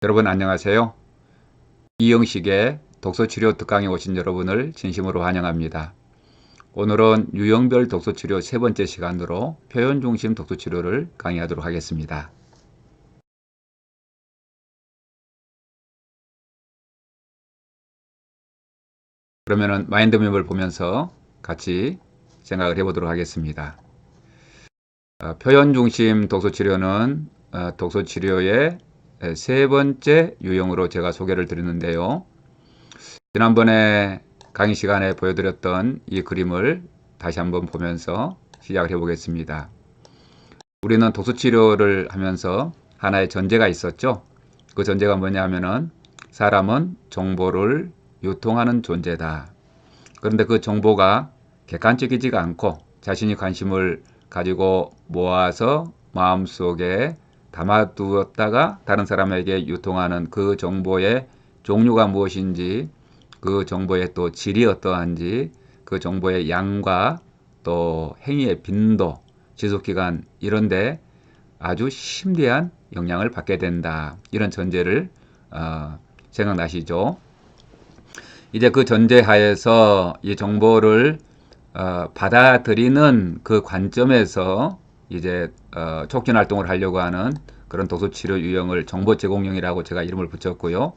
여러분 안녕하세요. 이영식의 독서치료 특강에 오신 여러분을 진심으로 환영합니다. 오늘은 유형별 독서치료 세 번째 시간으로 표현중심 독서치료를 강의하도록 하겠습니다. 그러면은 마인드맵을 보면서 같이 생각을 해보도록 하겠습니다. 표현중심 독서치료는 독서치료의 세 번째 유형으로 제가 소개를 드리는데요. 지난번에 강의 시간에 보여드렸던 이 그림을 다시 한번 보면서 시작을 해보겠습니다. 우리는 독서치료를 하면서 하나의 전제가 있었죠. 그 전제가 뭐냐면은 사람은 정보를 유통하는 존재다. 그런데 그 정보가 객관적이지가 않고 자신이 관심을 가지고 모아서 마음속에 담아두었다가 다른 사람에게 유통하는 그 정보의 종류가 무엇인지, 그 정보의 또 질이 어떠한지, 그 정보의 양과 또 행위의 빈도, 지속기간 이런데 아주 심대한 영향을 받게 된다. 이런 전제를 생각나시죠? 이제 그 전제 하에서 이 정보를 받아들이는 그 관점에서 이제 촉진 활동을 하려고 하는 그런 독서치료 유형을 정보 제공형이라고 제가 이름을 붙였고요.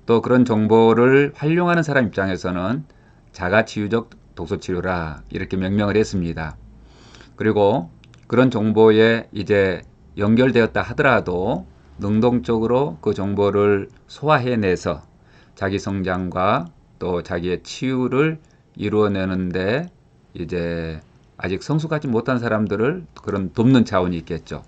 또 그런 정보를 활용하는 사람 입장에서는 자가치유적 독서치료라 이렇게 명명을 했습니다. 그리고 그런 정보에 이제 연결되었다 하더라도 능동적으로 그 정보를 소화해내서 자기 성장과 또 자기의 치유를 이루어내는데 이제 아직 성숙하지 못한 사람들을 그런 돕는 차원이 있겠죠.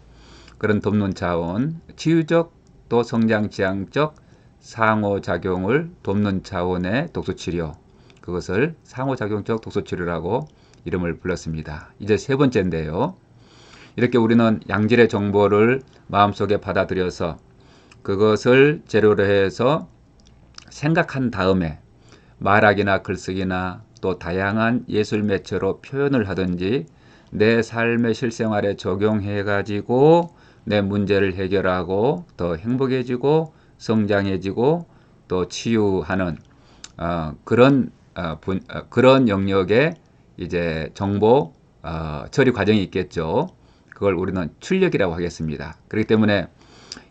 그런 돕는 차원, 치유적 또 성장 지향적 상호작용을 돕는 차원의 독서치료, 그것을 상호작용적 독서치료라고 이름을 불렀습니다. 이제 세 번째인데요. 이렇게 우리는 양질의 정보를 마음속에 받아들여서 그것을 재료로 해서 생각한 다음에 말하기나 글쓰기나 또 다양한 예술 매체로 표현을 하든지 내 삶의 실생활에 적용해 가지고 내 문제를 해결하고 더 행복해지고 성장해지고 또 치유하는 그런 영역의 이제 정보 처리 과정이 있겠죠. 그걸 우리는 출력이라고 하겠습니다. 그렇기 때문에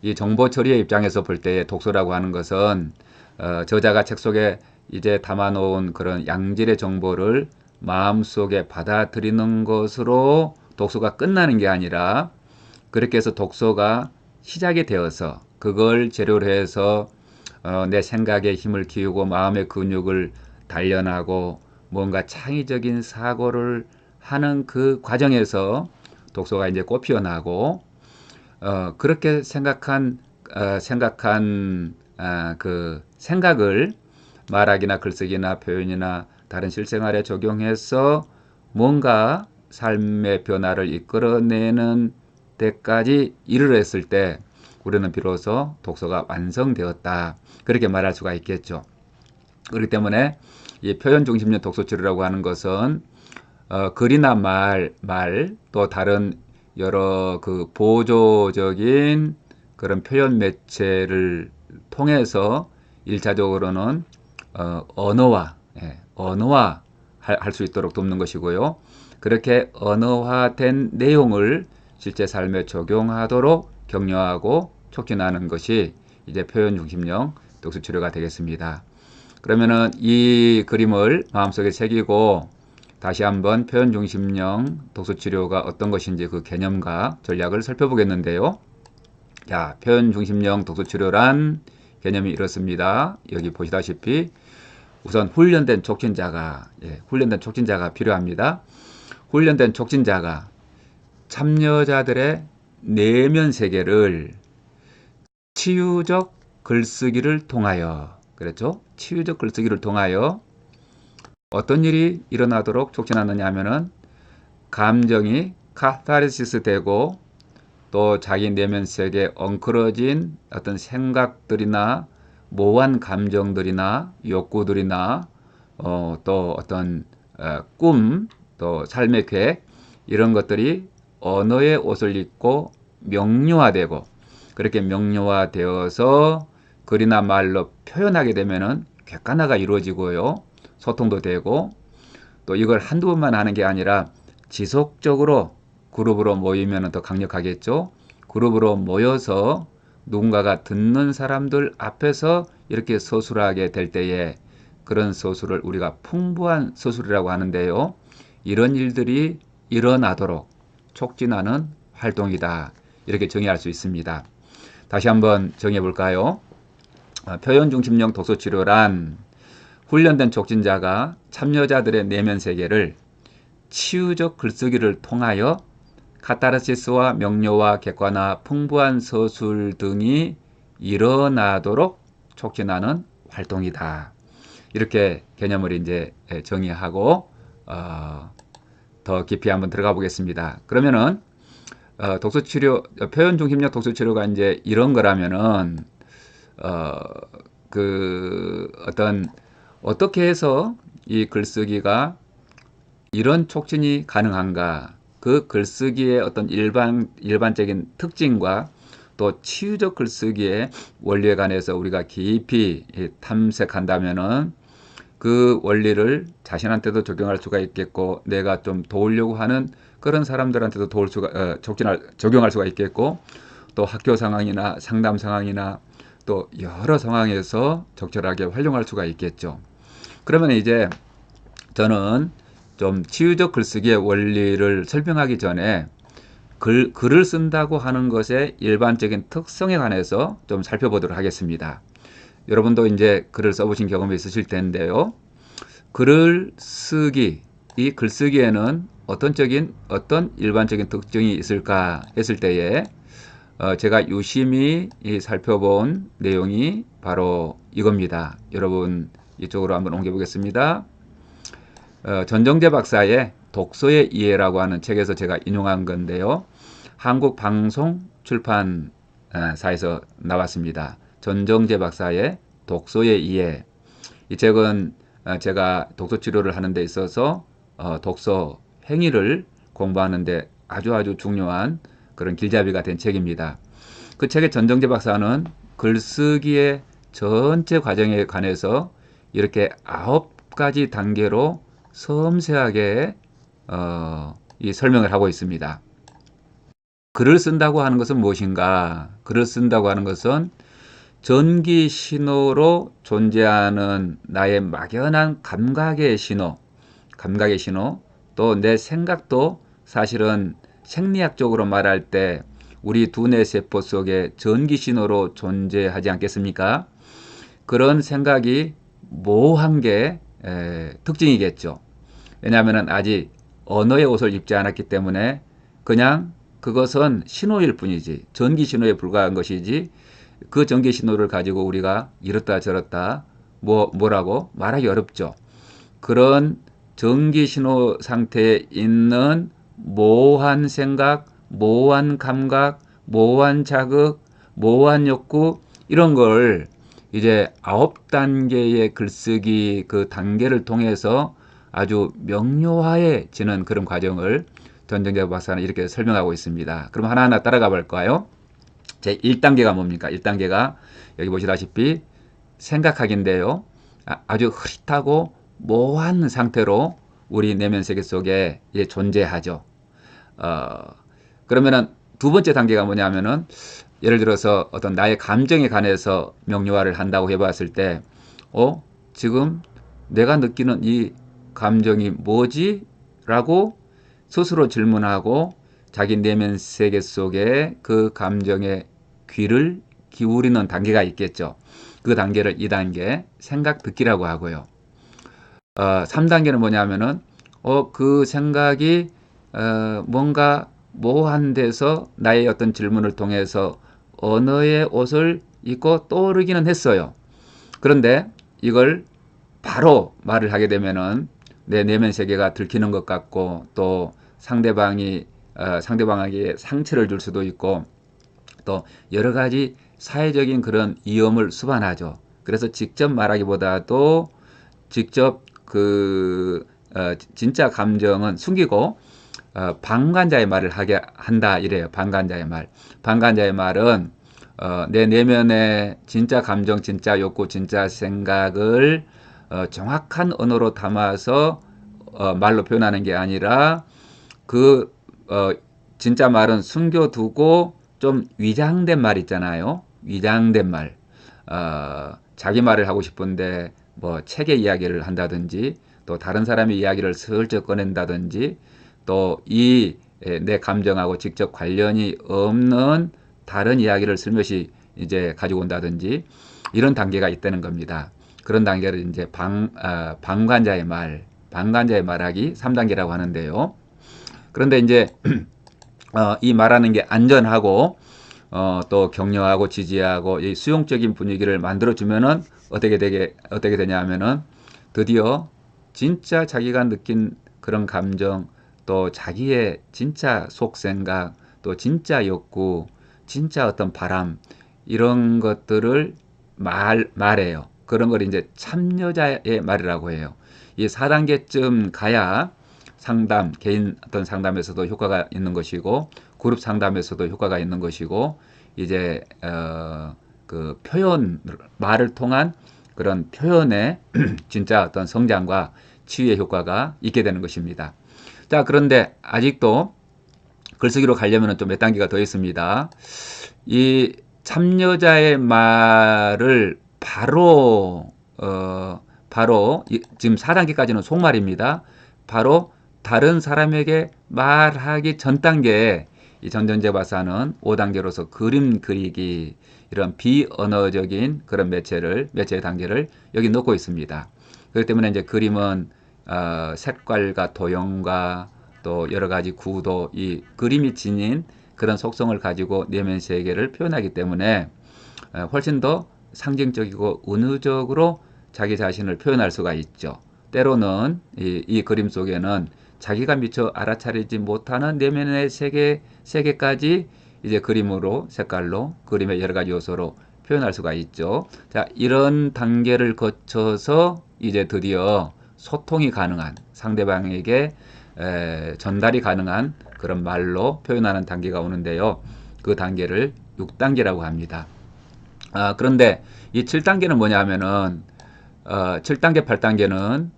이 정보 처리의 입장에서 볼 때 독서라고 하는 것은 저자가 책 속에 이제 담아놓은 그런 양질의 정보를 마음속에 받아들이는 것으로 독서가 끝나는 게 아니라 그렇게 해서 독서가 시작이 되어서 그걸 재료로 해서 내 생각에 힘을 키우고 마음의 근육을 단련하고 뭔가 창의적인 사고를 하는 그 과정에서 독서가 이제 꽃피어나고 그렇게 생각한 그 생각을 말하기나 글쓰기나 표현이나 다른 실생활에 적용해서 뭔가 삶의 변화를 이끌어내는 데까지 이르렀을 때 우리는 비로소 독서가 완성되었다. 그렇게 말할 수가 있겠죠. 그렇기 때문에 이 표현 중심적 독서치료라고 하는 것은 글이나 또 다른 여러 그 보조적인 그런 표현 매체를 통해서 일차적으로는 언어화 할 수 있도록 돕는 것이고요. 그렇게 언어화된 내용을 실제 삶에 적용하도록 격려하고 촉진하는 것이 이제 표현 중심형 독서 치료가 되겠습니다. 그러면은 이 그림을 마음속에 새기고 다시 한번 표현 중심형 독서 치료가 어떤 것인지 그 개념과 전략을 살펴보겠는데요. 자, 표현 중심형 독서 치료란 개념이 이렇습니다. 여기 보시다시피 우선 훈련된 촉진자가 필요합니다. 훈련된 촉진자가 참여자들의 내면 세계를 치유적 글쓰기를 통하여, 그렇죠? 치유적 글쓰기를 통하여 어떤 일이 일어나도록 촉진하느냐 하면은 감정이 카타르시스 되고 또 자기 내면 세계에 엉클어진 어떤 생각들이나 모호한 감정들이나 욕구들이나 또 어떤 꿈, 또 삶의 계획 이런 것들이 언어의 옷을 입고 명료화되고 그렇게 명료화되어서 글이나 말로 표현하게 되면은 객관화가 이루어지고요. 소통도 되고 또 이걸 한두 번만 하는 게 아니라 지속적으로 그룹으로 모이면 더 강력하겠죠. 그룹으로 모여서 누군가가 듣는 사람들 앞에서 이렇게 서술하게 될 때에 그런 서술을 우리가 풍부한 서술이라고 하는데요. 이런 일들이 일어나도록 촉진하는 활동이다. 이렇게 정의할 수 있습니다. 다시 한번 정해 볼까요? 표현 중심형 독서 치료란 훈련된 촉진자가 참여자들의 내면 세계를 치유적 글쓰기를 통하여 카타르시스와 명료와 객관화, 풍부한 서술 등이 일어나도록 촉진하는 활동이다. 이렇게 개념을 이제 정의하고 더 깊이 한번 들어가 보겠습니다. 그러면은 독서치료, 표현 중심적 독서치료가 이제 이런 거라면은 어떻게 해서 이 글쓰기가 이런 촉진이 가능한가? 그 글쓰기의 어떤 일반적인 특징과 또 치유적 글쓰기의 원리에 관해서 우리가 깊이 탐색한다면은 그 원리를 자신한테도 적용할 수가 있겠고, 내가 좀 도우려고 하는 그런 사람들한테도 적용할 수가 있겠고, 또 학교 상황이나 상담 상황이나 또 여러 상황에서 적절하게 활용할 수가 있겠죠. 그러면 이제 저는 좀 치유적 글쓰기의 원리를 설명하기 전에 글을 쓴다고 하는 것의 일반적인 특성에 관해서 좀 살펴보도록 하겠습니다. 여러분도 이제 글을 써보신 경험이 있으실 텐데요. 글을 쓰기, 이 글쓰기에는 어떤 일반적인 특징이 있을까 했을 때에 제가 유심히 살펴본 내용이 바로 이겁니다. 여러분 이쪽으로 한번 옮겨보겠습니다. 전정재 박사의 독서의 이해라고 하는 책에서 제가 인용한 건데요. 한국방송출판사에서 나왔습니다. 전정재 박사의 독서의 이해. 이 책은 제가 독서 치료를 하는 데 있어서 독서 행위를 공부하는 데 아주 중요한 그런 길잡이가 된 책입니다. 그 책의 전정재 박사는 글쓰기의 전체 과정에 관해서 이렇게 9가지 단계로 섬세하게 이 설명을 하고 있습니다. 글을 쓴다고 하는 것은 무엇인가? 글을 쓴다고 하는 것은 전기 신호로 존재하는 나의 막연한 감각의 신호, 또 내 생각도 사실은 생리학적으로 말할 때 우리 두뇌 세포 속에 전기 신호로 존재하지 않겠습니까? 그런 생각이 모호한 게 특징이겠죠. 왜냐하면 아직 언어의 옷을 입지 않았기 때문에 그냥 그것은 신호일 뿐이지, 전기 신호에 불과한 것이지, 그 전기 신호를 가지고 우리가 이렇다 저렇다 뭐라고 말하기 어렵죠. 그런 전기 신호 상태에 있는 모호한 생각, 모호한 감각, 모호한 자극, 모호한 욕구, 이런 걸 이제 9단계의 글쓰기 그 단계를 통해서 아주 명료화해지는 그런 과정을 전정재 박사는 이렇게 설명하고 있습니다. 그럼 하나하나 따라가 볼까요? 제 1단계가 뭡니까? 1단계가 여기 보시다시피 생각하기인데요. 아주 흐릿하고 모호한 상태로 우리 내면 세계 속에 존재하죠. 그러면은 두 번째 단계가 뭐냐면은 예를 들어서 어떤 나의 감정에 관해서 명료화를 한다고 해봤을 때, 지금 내가 느끼는 이 감정이 뭐지? 라고 스스로 질문하고 자기 내면 세계 속에 그 감정에 귀를 기울이는 단계가 있겠죠. 그 단계를 2단계 생각 듣기라고 하고요. 3단계는 뭐냐면은 그 생각이 뭔가 모호한 데서 나의 어떤 질문을 통해서 언어의 옷을 입고 떠오르기는 했어요. 그런데 이걸 바로 말을 하게 되면은 내 내면 세계가 들키는 것 같고, 또 상대방에게 상처를 줄 수도 있고, 또 여러 가지 사회적인 그런 위험을 수반하죠. 그래서 직접 말하기보다도 직접 진짜 감정은 숨기고 방관자의 말을 하게 한다 이래요. 방관자의 말. 방관자의 말은 내 내면의 진짜 감정, 진짜 욕구, 진짜 생각을 정확한 언어로 담아서 말로 표현하는 게 아니라 그 진짜 말은 숨겨두고 좀 위장된 말 있잖아요. 위장된 말. 자기 말을 하고 싶은데 뭐 책의 이야기를 한다든지 또 다른 사람의 이야기를 슬쩍 꺼낸다든지 또 이 내 감정하고 직접 관련이 없는 다른 이야기를 슬며시 이제 가지고 온다든지 이런 단계가 있다는 겁니다. 그런 단계를 이제 방관자의 방관자의 말하기 3단계라고 하는데요. 그런데 이제 이 말하는 게 안전하고 또 격려하고 지지하고 이 수용적인 분위기를 만들어 주면은 어떻게 되냐 하면은 드디어 진짜 자기가 느낀 그런 감정 또 자기의 진짜 속생각 또 진짜 욕구 진짜 어떤 바람 이런 것들을 말해요. 그런 걸 이제 참여자의 말이라고 해요. 이 4단계쯤 가야 개인 어떤 상담에서도 효과가 있는 것이고 그룹 상담에서도 효과가 있는 것이고 이제 그 말을 통한 그런 표현의 진짜 어떤 성장과 치유의 효과가 있게 되는 것입니다. 자, 그런데 아직도 글쓰기로 가려면 좀 몇 단계가 더 있습니다. 이 참여자의 말을 바로 지금 4단계까지는 속말입니다. 바로 다른 사람에게 말하기 전 단계에 이 전전제과사는 5단계로서 그림 그리기 이런 비언어적인 그런 매체의 단계를 여기 넣고 있습니다. 그렇기 때문에 이제 그림은 색깔과 도형과 또 여러 가지 구도, 이 그림이 지닌 그런 속성을 가지고 내면 세계를 표현하기 때문에 훨씬 더 상징적이고 은유적으로 자기 자신을 표현할 수가 있죠. 때로는 이 그림 속에는 자기가 미처 알아차리지 못하는 내면의 세계까지 이제 그림으로, 색깔로, 그림의 여러 가지 요소로 표현할 수가 있죠. 자, 이런 단계를 거쳐서 이제 드디어 소통이 가능한 상대방에게 전달이 가능한 그런 말로 표현하는 단계가 오는데요. 그 단계를 6단계라고 합니다. 그런데 이 7단계는 뭐냐 하면은 7단계, 8단계는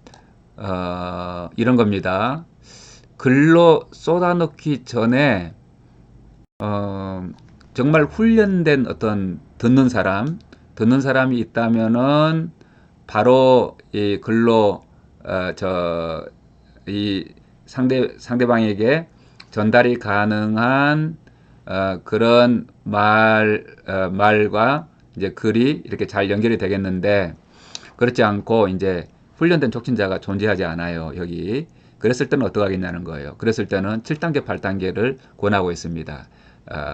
이런 겁니다. 글로 쏟아넣기 전에 정말 훈련된 어떤 듣는 사람이 있다면은 바로 이 글로 이 상대방에게 전달이 가능한 그런 말과 이제 글이 이렇게 잘 연결이 되겠는데 그렇지 않고 이제 훈련된 촉진자가 존재하지 않아요. 여기. 그랬을 때는 어떻게 하겠냐는 거예요. 그랬을 때는 7단계, 8단계를 권하고 있습니다.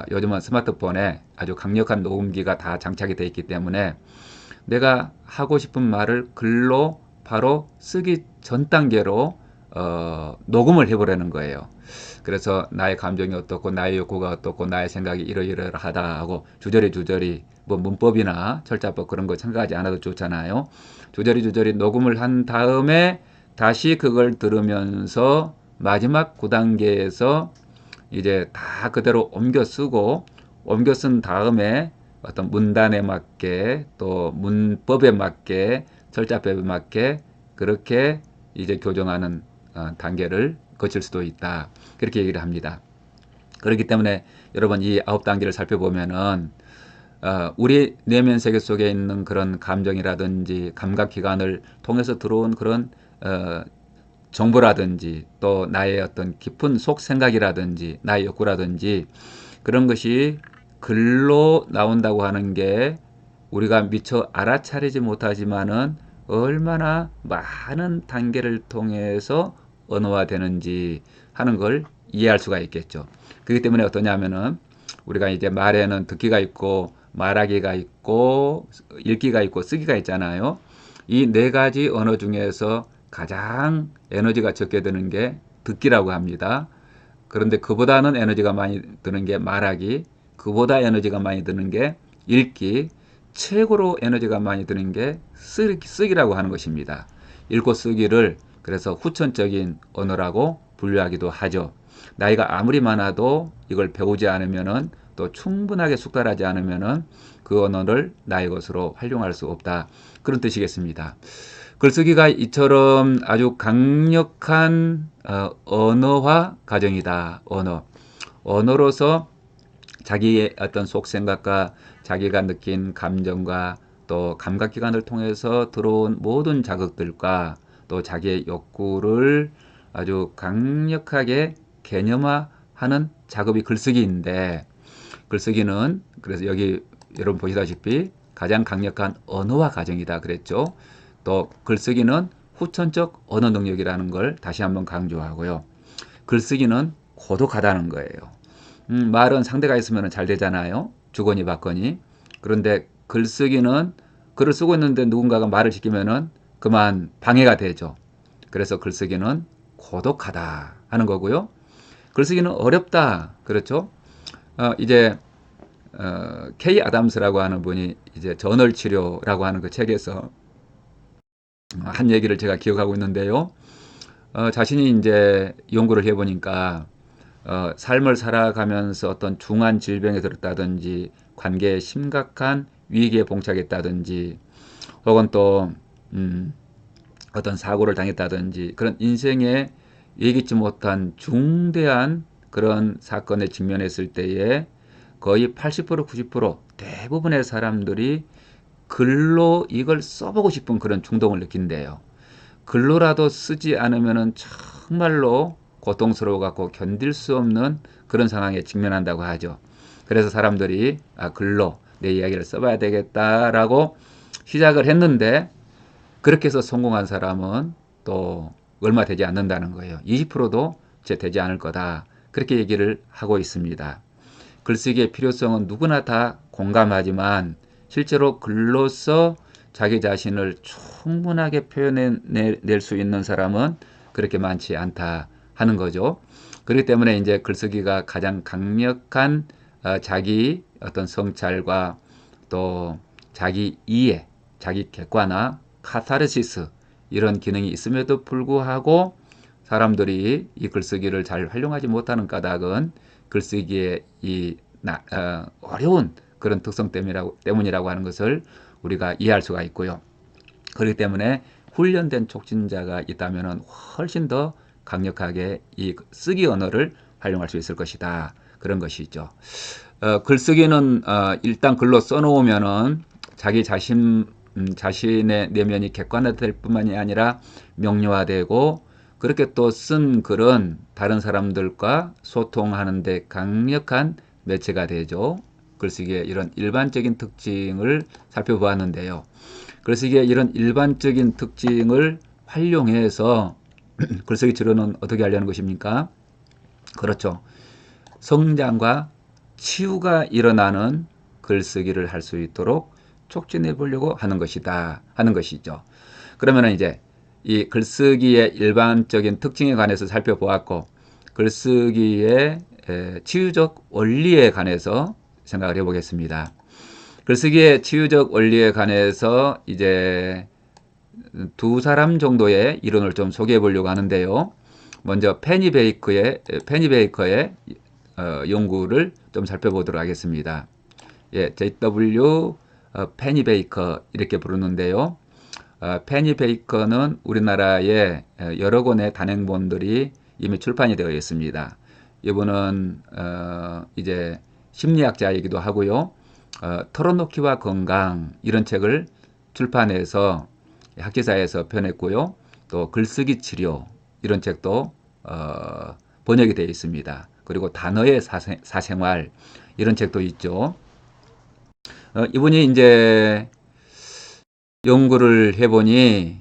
요즘은 스마트폰에 아주 강력한 녹음기가 다 장착이 되어 있기 때문에 내가 하고 싶은 말을 글로 바로 쓰기 전 단계로 녹음을 해보려는 거예요. 그래서 나의 감정이 어떻고 나의 욕구가 어떻고 나의 생각이 이러이러하다 하고 주저리 뭐 문법이나 철자법 그런 거 생각하지 않아도 좋잖아요. 주저리 녹음을 한 다음에 다시 그걸 들으면서 마지막 9단계에서 이제 다 그대로 옮겨 쓴 다음에 어떤 문단에 맞게 또 문법에 맞게 철자법에 맞게 그렇게 이제 교정하는 단계를 거칠 수도 있다. 그렇게 얘기를 합니다. 그렇기 때문에 여러분 이 9단계를 살펴보면은 우리 내면 세계 속에 있는 그런 감정이라든지 감각기관을 통해서 들어온 그런 정보라든지 또 나의 어떤 깊은 속 생각이라든지 나의 욕구라든지 그런 것이 글로 나온다고 하는 게 우리가 미처 알아차리지 못하지만은 얼마나 많은 단계를 통해서 언어화되는지 하는 걸 이해할 수가 있겠죠. 그렇기 때문에 어떠냐면은 우리가 이제 말에는 듣기가 있고 말하기가 있고 읽기가 있고 쓰기가 있잖아요. 이 네 가지 언어 중에서 가장 에너지가 적게 드는 게 듣기라고 합니다. 그런데 그보다는 에너지가 많이 드는 게 말하기, 그보다 에너지가 많이 드는 게 읽기, 최고로 에너지가 많이 드는 게 쓰기라고 하는 것입니다. 읽고 쓰기를 그래서 후천적인 언어라고 분류하기도 하죠. 나이가 아무리 많아도 이걸 배우지 않으면은 또 충분하게 숙달하지 않으면은 그 언어를 나의 것으로 활용할 수 없다. 그런 뜻이겠습니다. 글쓰기가 이처럼 아주 강력한 언어화 과정이다. 언어로서 자기의 어떤 속생각과 자기가 느낀 감정과 또 감각기관을 통해서 들어온 모든 자극들과 또 자기의 욕구를 아주 강력하게 개념화하는 작업이 글쓰기인데, 글쓰기는 그래서 여기 여러분 보시다시피 가장 강력한 언어화 과정이다 그랬죠. 또 글쓰기는 후천적 언어 능력이라는 걸 다시 한번 강조하고요. 글쓰기는 고독하다는 거예요. 말은 상대가 있으면 잘 되잖아요. 주거니 받거니. 그런데 글쓰기는 글을 쓰고 있는데 누군가가 말을 시키면은 그만 방해가 되죠. 그래서 글쓰기는 고독하다 하는 거고요. 글쓰기는 어렵다. 그렇죠? 이제 K 아담스라고 하는 분이 이제 저널 치료라고 하는 그 책에서 한 얘기를 제가 기억하고 있는데요. 자신이 이제 연구를 해보니까 삶을 살아가면서 어떤 중한 질병에 들었다든지 관계에 심각한 위기에 봉착했다든지 혹은 또 어떤 사고를 당했다든지 그런 인생에 예기치 못한 중대한 그런 사건에 직면했을 때에 거의 80% 90% 대부분의 사람들이 글로 이걸 써보고 싶은 그런 충동을 느낀대요. 글로라도 쓰지 않으면 정말로 고통스러워 갖고 견딜 수 없는 그런 상황에 직면한다고 하죠. 그래서 사람들이 글로 내 이야기를 써봐야 되겠다라고 시작을 했는데 그렇게 해서 성공한 사람은 또 얼마 되지 않는다는 거예요. 20%도 채 되지 않을 거다. 그렇게 얘기를 하고 있습니다. 글쓰기의 필요성은 누구나 다 공감하지만 실제로 글로써 자기 자신을 충분하게 표현해낼 수 있는 사람은 그렇게 많지 않다 하는 거죠. 그렇기 때문에 이제 글쓰기가 가장 강력한 자기 어떤 성찰과 또 자기 이해, 자기 객관화, 카타르시스 이런 기능이 있음에도 불구하고 사람들이 이 글쓰기를 잘 활용하지 못하는 까닭은 글쓰기의 이 어려운 그런 특성 때문이라고 하는 것을 우리가 이해할 수가 있고요. 그렇기 때문에 훈련된 촉진자가 있다면 훨씬 더 강력하게 이 쓰기 언어를 활용할 수 있을 것이다. 그런 것이죠. 글쓰기는 일단 글로 써놓으면은 자기 자신의 내면이 객관화될 뿐만이 아니라 명료화되고 그렇게 또 쓴 글은 다른 사람들과 소통하는 데 강력한 매체가 되죠. 글쓰기의 이런 일반적인 특징을 살펴보았는데요. 글쓰기의 이런 일반적인 특징을 활용해서 글쓰기 치료는 어떻게 하려는 것입니까? 그렇죠. 성장과 치유가 일어나는 글쓰기를 할 수 있도록 촉진해 보려고 하는 것이다 하는 것이죠. 그러면 이제 이 글쓰기의 일반적인 특징에 관해서 살펴보았고 글쓰기의 치유적 원리에 관해서 생각을 해보겠습니다. 글쓰기의 치유적 원리에 관해서 이제 두 사람 정도의 이론을 좀 소개해 보려고 하는데요. 먼저 페니 베이커의 연구를 좀 살펴보도록 하겠습니다. 예, JW 페니 베이커 이렇게 부르는데요. 페니 베이커는 우리나라에 여러 권의 단행본들이 이미 출판이 되어 있습니다. 이분은 이제 심리학자이기도 하고요. 털어놓기와 건강 이런 책을 출판해서 학기사에서 펴냈고요. 또 글쓰기 치료 이런 책도 번역이 되어 있습니다. 그리고 단어의 사생활 이런 책도 있죠. 이분이 이제 연구를 해보니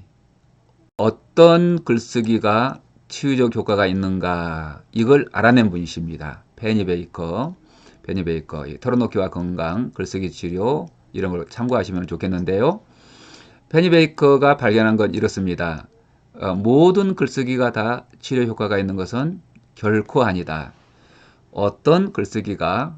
어떤 글쓰기가 치유적 효과가 있는가 이걸 알아낸 분이십니다. 페니 베이커, 털어놓기와 건강, 글쓰기 치료 이런 걸 참고하시면 좋겠는데요. 페니 베이커가 발견한 건 이렇습니다. 모든 글쓰기가 다 치료 효과가 있는 것은 결코 아니다. 어떤 글쓰기가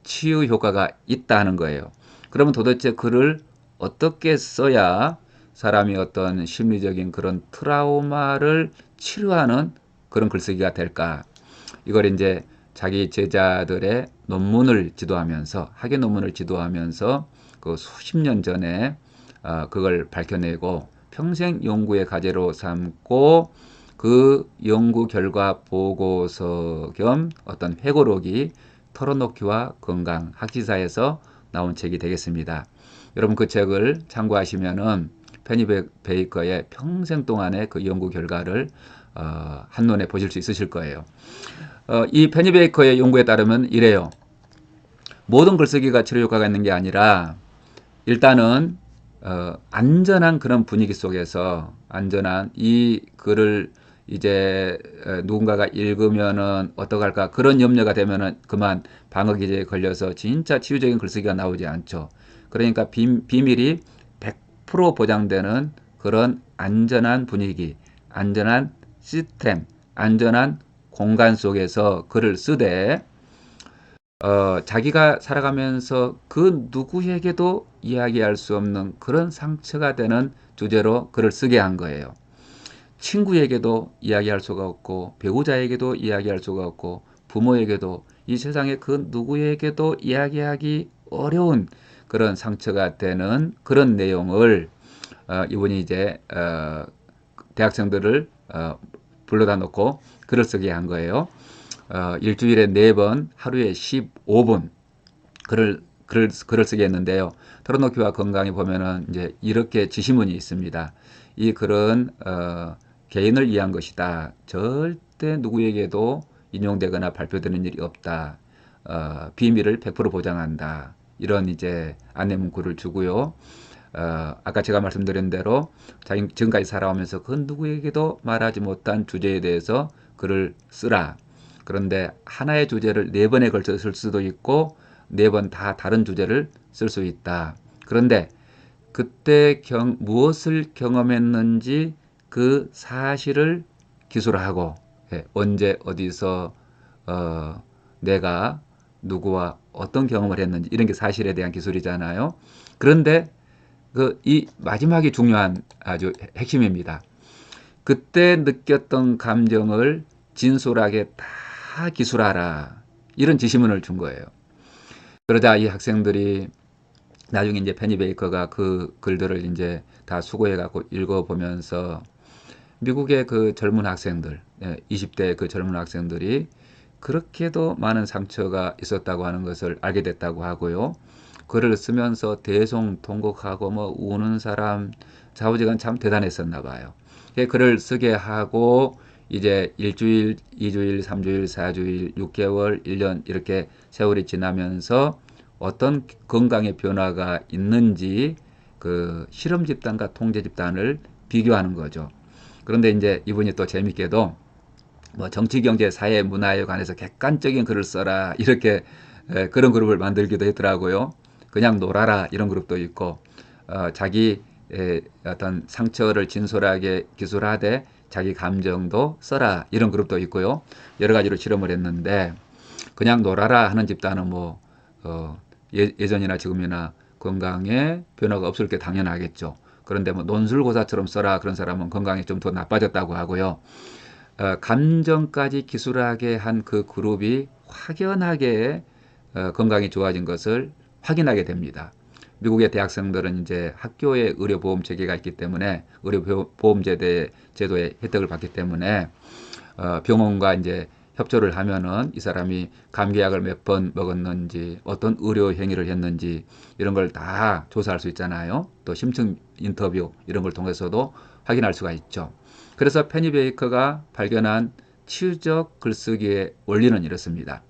치유 효과가 있다는 거예요. 그러면 도대체 글을 어떻게 써야 사람이 어떤 심리적인 그런 트라우마를 치료하는 그런 글쓰기가 될까? 이걸 이제 자기 제자들의 논문을 지도하면서 학예 논문을 지도하면서 그 수십 년 전에 그걸 밝혀내고 평생 연구의 과제로 삼고 그 연구 결과 보고서 겸 어떤 회고록이 털어놓기와 건강 학지사에서 나온 책이 되겠습니다. 여러분 그 책을 참고하시면은 페니 베이커의 평생 동안의 그 연구 결과를 한눈에 보실 수 있으실 거예요. 이 페니 베이커의 연구에 따르면 이래요. 모든 글쓰기가 치료 효과가 있는 게 아니라 일단은 안전한 그런 분위기 속에서 안전한 이 글을 이제 누군가가 읽으면은 어떡할까 그런 염려가 되면은 그만 방어 기제에 걸려서 진짜 치유적인 글쓰기가 나오지 않죠. 그러니까 비밀이 100% 보장되는 그런 안전한 분위기, 안전한 시스템, 안전한 공간 속에서 글을 쓰되 자기가 살아가면서 그 누구에게도 이야기할 수 없는 그런 상처가 되는 주제로 글을 쓰게 한 거예요. 친구에게도 이야기할 수가 없고 배우자에게도 이야기할 수가 없고 부모에게도 이 세상에 그 누구에게도 이야기하기 어려운 그런 상처가 되는 그런 내용을 이분이 이제 대학생들을 불러다 놓고 글을 쓰게 한 거예요. 일주일에 4번, 하루에 15분 글을 쓰게 했는데요. 털어놓기와 건강에 보면은 이제 이렇게 지시문이 있습니다. 이 글은 개인을 위한 것이다. 절대 누구에게도 인용되거나 발표되는 일이 없다. 비밀을 100% 보장한다. 이런 이제 안내 문구를 주고요. 아까 제가 말씀드린 대로 자기 지금까지 살아오면서 그 누구에게도 말하지 못한 주제에 대해서 글을 쓰라. 그런데 하나의 주제를 4번에 걸쳐 쓸 수도 있고 4번 다 다른 주제를 쓸 수 있다. 그런데 그때 무엇을 경험했는지 그 사실을 기술하고 언제 어디서 내가 누구와 어떤 경험을 했는지 이런 게 사실에 대한 기술이잖아요. 그런데 이 마지막이 중요한 아주 핵심입니다. 그때 느꼈던 감정을 진솔하게 다 기술하라. 이런 지시문을 준 거예요. 그러자 이 학생들이 나중에 이제 페니 베이커가 그 글들을 이제 다 수고해 갖고 읽어 보면서 미국의 그 젊은 학생들, 20대 그 젊은 학생들이 그렇게도 많은 상처가 있었다고 하는 것을 알게 됐다고 하고요. 글을 쓰면서 대성통곡하고 뭐 우는 사람 좌우지간 참 대단했었나 봐요. 글을 쓰게 하고 이제 일주일, 2주일, 3주일, 4주일, 6개월, 1년 이렇게 세월이 지나면서 어떤 건강의 변화가 있는지 그 실험 집단과 통제 집단을 비교하는 거죠. 그런데 이제 이분이 또 재밌게도 뭐 정치, 경제, 사회, 문화에 관해서 객관적인 글을 써라 이렇게 그런 그룹을 만들기도 했더라고요. 그냥 놀아라 이런 그룹도 있고 자기 어떤 상처를 진솔하게 기술하되 자기 감정도 써라 이런 그룹도 있고요. 여러 가지로 실험을 했는데 그냥 놀아라 하는 집단은 뭐 예전이나 지금이나 건강에 변화가 없을 게 당연하겠죠. 그런데 뭐 논술고사처럼 써라 그런 사람은 건강이 좀 더 나빠졌다고 하고요. 감정까지 기술하게 한 그 그룹이 확연하게 건강이 좋아진 것을 확인하게 됩니다. 미국의 대학생들은 이제 학교에 의료보험 체계가 있기 때문에 의료보험 제도의 혜택을 받기 때문에 병원과 이제 협조를 하면은 이 사람이 감기약을 몇 번 먹었는지 어떤 의료 행위를 했는지 이런 걸 다 조사할 수 있잖아요. 또 심층 인터뷰 이런 걸 통해서도 확인할 수가 있죠. 그래서 페니 베이커가 발견한 치유적 글쓰기의 원리는 이렇습니다.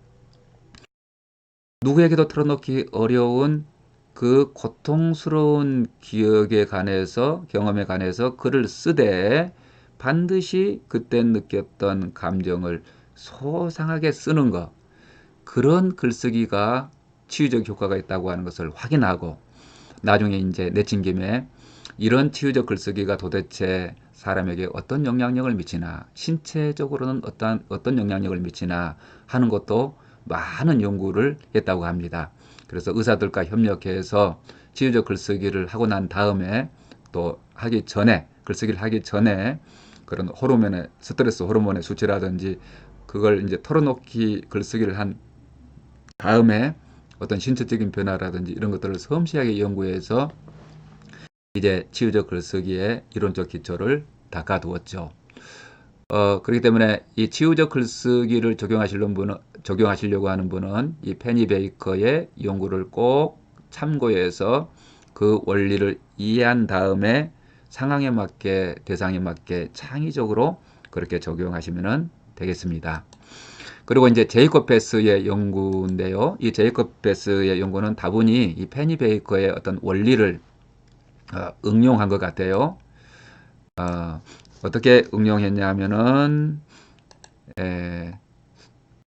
누구에게도 털어놓기 어려운 그 고통스러운 기억에 관해서 경험에 관해서 글을 쓰되 반드시 그때 느꼈던 감정을 소상하게 쓰는 것 그런 글쓰기가 치유적 효과가 있다고 하는 것을 확인하고 나중에 이제 내친 김에 이런 치유적 글쓰기가 도대체 사람에게 어떤 영향력을 미치나 신체적으로는 어떤 영향력을 미치나 하는 것도 많은 연구를 했다고 합니다. 그래서 의사들과 협력해서 치유적 글쓰기를 하고 난 다음에 또 하기 전에 글쓰기를 하기 전에 그런 호르몬의 스트레스 호르몬의 수치라든지 그걸 이제 털어놓기 글쓰기를 한 다음에 어떤 신체적인 변화라든지 이런 것들을 섬세하게 연구해서 이제 치유적 글쓰기의 이론적 기초를 닦아두었죠. 그렇기 때문에 이 치유적 글쓰기를 적용하시려고 하는 분은 이 페니 베이커의 연구를 꼭 참고해서 그 원리를 이해한 다음에 상황에 맞게, 대상에 맞게 창의적으로 그렇게 적용하시면 되겠습니다. 그리고 이제 제이콥 베스의 연구인데요. 이 제이콥 베스의 연구는 다분히 이 페니 베이커의 어떤 원리를 응용한 것 같아요. 어떻게 응용했냐면은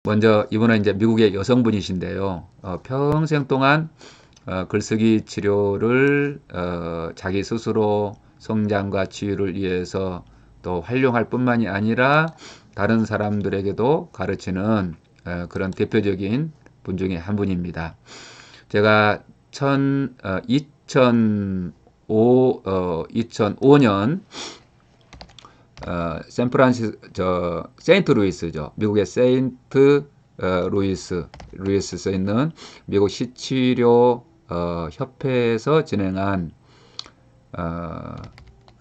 먼저 이분은 이제 미국의 여성분이신데요. 평생 동안 글쓰기 치료를 자기 스스로 성장과 치유를 위해서 또 활용할 뿐만이 아니라 다른 사람들에게도 가르치는 그런 대표적인 분 중에 한 분입니다. 제가 2005년 세인트 루이스죠. 미국의 세인트 루이스에 있는 미국 시치료 협회에서 진행한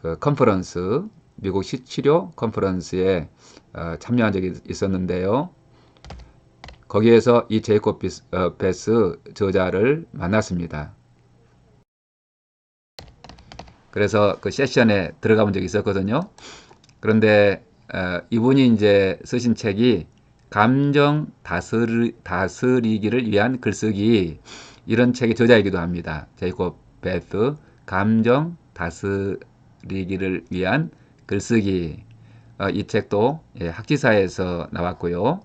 그 컨퍼런스, 미국 시치료 컨퍼런스에 참여한 적이 있었는데요. 거기에서 이 제이콥 베스 저자를 만났습니다. 그래서 그 세션에 들어가 본 적이 있었거든요. 그런데 이분이 이제 쓰신 책이 감정 다스리기를 위한 글쓰기, 이런 책의 저자이기도 합니다. 제이콥 베스 감정 다스리기를 위한 글쓰기. 이 책도 학지사에서 나왔고요.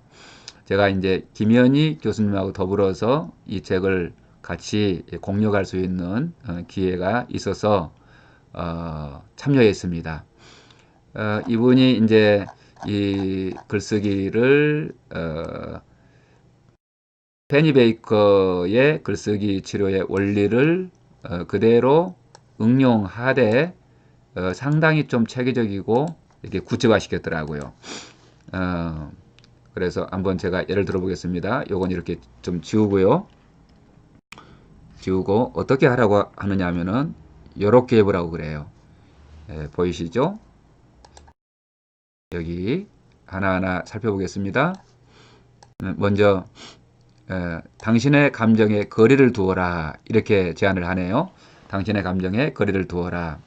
제가 이제 김현희 교수님하고 더불어서 이 책을 같이 공유할 수 있는 기회가 있어서 참여했습니다. 이분이 이제 이 글쓰기를 페니 베이커의 글쓰기 치료의 원리를 그대로 응용하되 상당히 좀 체계적이고 이렇게 구체화시켰더라고요. 그래서 한번 제가 예를 들어 보겠습니다. 요건 이렇게 좀 지우고 어떻게 하라고 하느냐 하면은 이렇게 해보라고 그래요. 보이시죠? 여기 하나하나 살펴보겠습니다. 먼저 당신의 감정에 거리를 두어라, 이렇게 제안을 하네요. 당신의 감정에 거리를 두어라.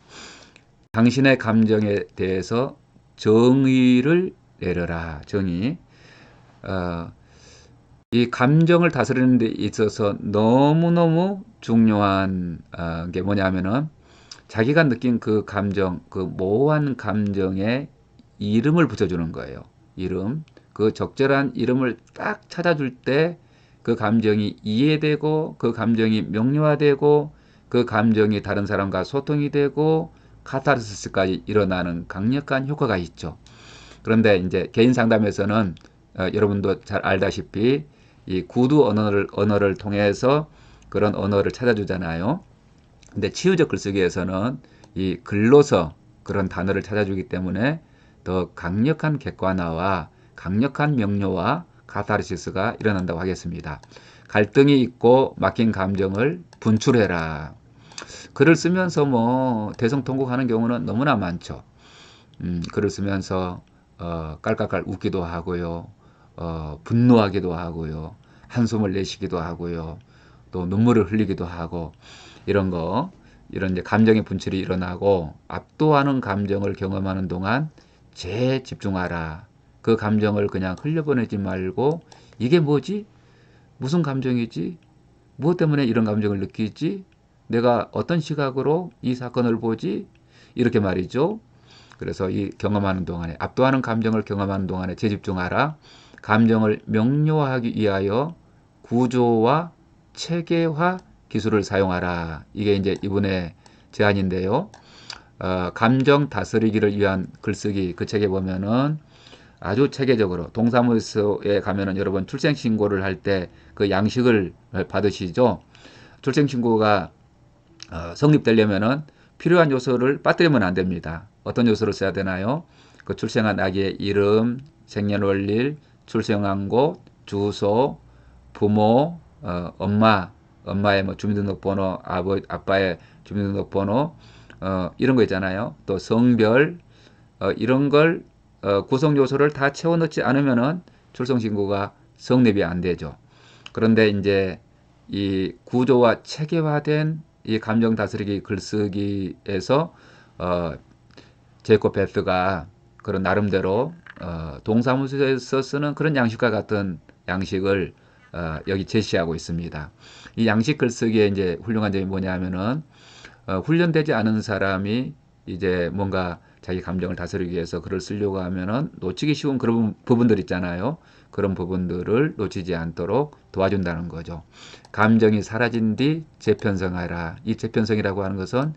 당신의 감정에 대해서 정의를 내려라. 정의. 이 감정을 다스리는 데 있어서 너무너무 중요한 게 뭐냐면은 자기가 느낀 그 감정, 그 모호한 감정에 이름을 붙여주는 거예요. 이름. 그 적절한 이름을 딱 찾아줄 때 그 감정이 이해되고 그 감정이 명료화되고 그 감정이 다른 사람과 소통이 되고 카타르시스까지 일어나는 강력한 효과가 있죠. 그런데 이제 개인 상담에서는 여러분도 잘 알다시피 이 구두 언어를 통해서 그런 언어를 찾아주잖아요. 근데 치유적 글쓰기에서는 이 글로서 그런 단어를 찾아주기 때문에 더 강력한 객관화와 강력한 명료와 카타르시스가 일어난다고 하겠습니다. 갈등이 있고 막힌 감정을 분출해라. 글을 쓰면서 뭐 대성통곡하는 경우는 너무나 많죠. 글을 쓰면서 깔깔깔 웃기도 하고요. 분노하기도 하고요. 한숨을 내쉬기도 하고요. 또 눈물을 흘리기도 하고 이런 이제 감정의 분출이 일어나고 압도하는 감정을 경험하는 동안 재집중하라. 그 감정을 그냥 흘려보내지 말고 이게 뭐지? 무슨 감정이지? 무엇 때문에 이런 감정을 느끼지? 내가 어떤 시각으로 이 사건을 보지? 이렇게 말이죠. 그래서 이 경험하는 동안에 압도하는 감정을 경험하는 동안에 재집중하라. 감정을 명료화하기 위하여 구조와 체계화 기술을 사용하라. 이게 이제 이분의 제안인데요. 감정 다스리기를 위한 글쓰기, 그 책에 보면은 아주 체계적으로 동사무소에 가면은 여러분 출생신고를 할 때 그 양식을 받으시죠. 출생신고가 성립되려면은 필요한 요소를 빠뜨리면 안 됩니다. 어떤 요소를 써야 되나요? 그 출생한 아기의 이름, 생년월일, 출생한 곳, 주소, 부모, 엄마의 뭐 주민등록번호, 아빠의 주민등록번호, 이런 거 있잖아요. 또 성별, 이런 걸 구성 요소를 다 채워 넣지 않으면은 출생 신고가 성립이 안 되죠. 그런데 이제 이 구조화 체계화된 이 감정 다스리기 글쓰기에서 제이콥 베스가 그런 나름대로 동사무소에서 쓰는 그런 양식과 같은 양식을 여기 제시하고 있습니다. 이 양식 글쓰기에 이제 훌륭한 점이 뭐냐면은 훈련되지 않은 사람이 이제 뭔가 자기 감정을 다스리기 위해서 글을 쓰려고 하면은 놓치기 쉬운 그런 부분들 있잖아요. 그런 부분들을 놓치지 않도록 도와준다는 거죠. 감정이 사라진 뒤 재편성하라. 이 재편성이라고 하는 것은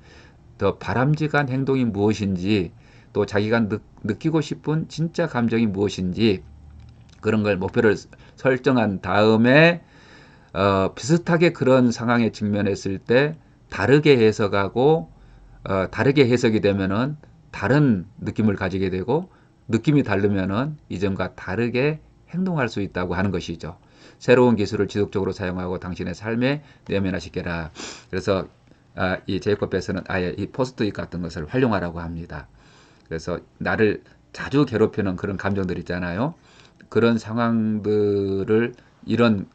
더 바람직한 행동이 무엇인지, 또 자기가 느끼고 싶은 진짜 감정이 무엇인지, 그런 걸 목표를 설정한 다음에 비슷하게 그런 상황에 직면했을 때 다르게 해석하고 다르게 해석이 되면은 다른 느낌을 가지게 되고, 느낌이 다르면은 이전과 다르게 행동할 수 있다고 하는 것이죠. 새로운 기술을 지속적으로 사용하고 당신의 삶에 내면화시켜라. 그래서 이 제이콥 베스는 아예 이 포스트잇 같은 것을 활용하라고 합니다. 그래서 나를 자주 괴롭히는 그런 감정들 있잖아요. 그런 상황들을 이런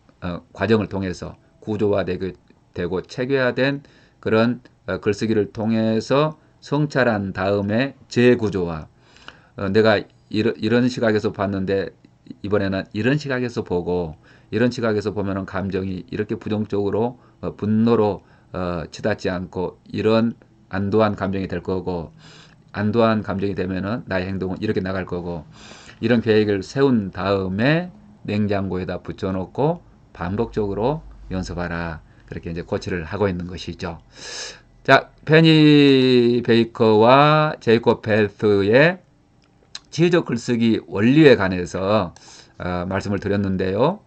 과정을 통해서 구조화되고 체계화된 그런 글쓰기를 통해서 성찰한 다음에 재구조화. 내가 이런 시각에서 봤는데 이번에는 이런 시각에서 보고, 이런 시각에서 보면은 감정이 이렇게 부정적으로 분노로 치닫지 않고 이런 안도한 감정이 될 거고, 안도한 감정이 되면은 나의 행동은 이렇게 나갈 거고, 이런 계획을 세운 다음에 냉장고에다 붙여놓고 반복적으로 연습하라. 그렇게 이제 코치를 하고 있는 것이죠. 자, 페니 베이커와 제이콥 베스의 지휘적 글쓰기 원리에 관해서 말씀을 드렸는데요.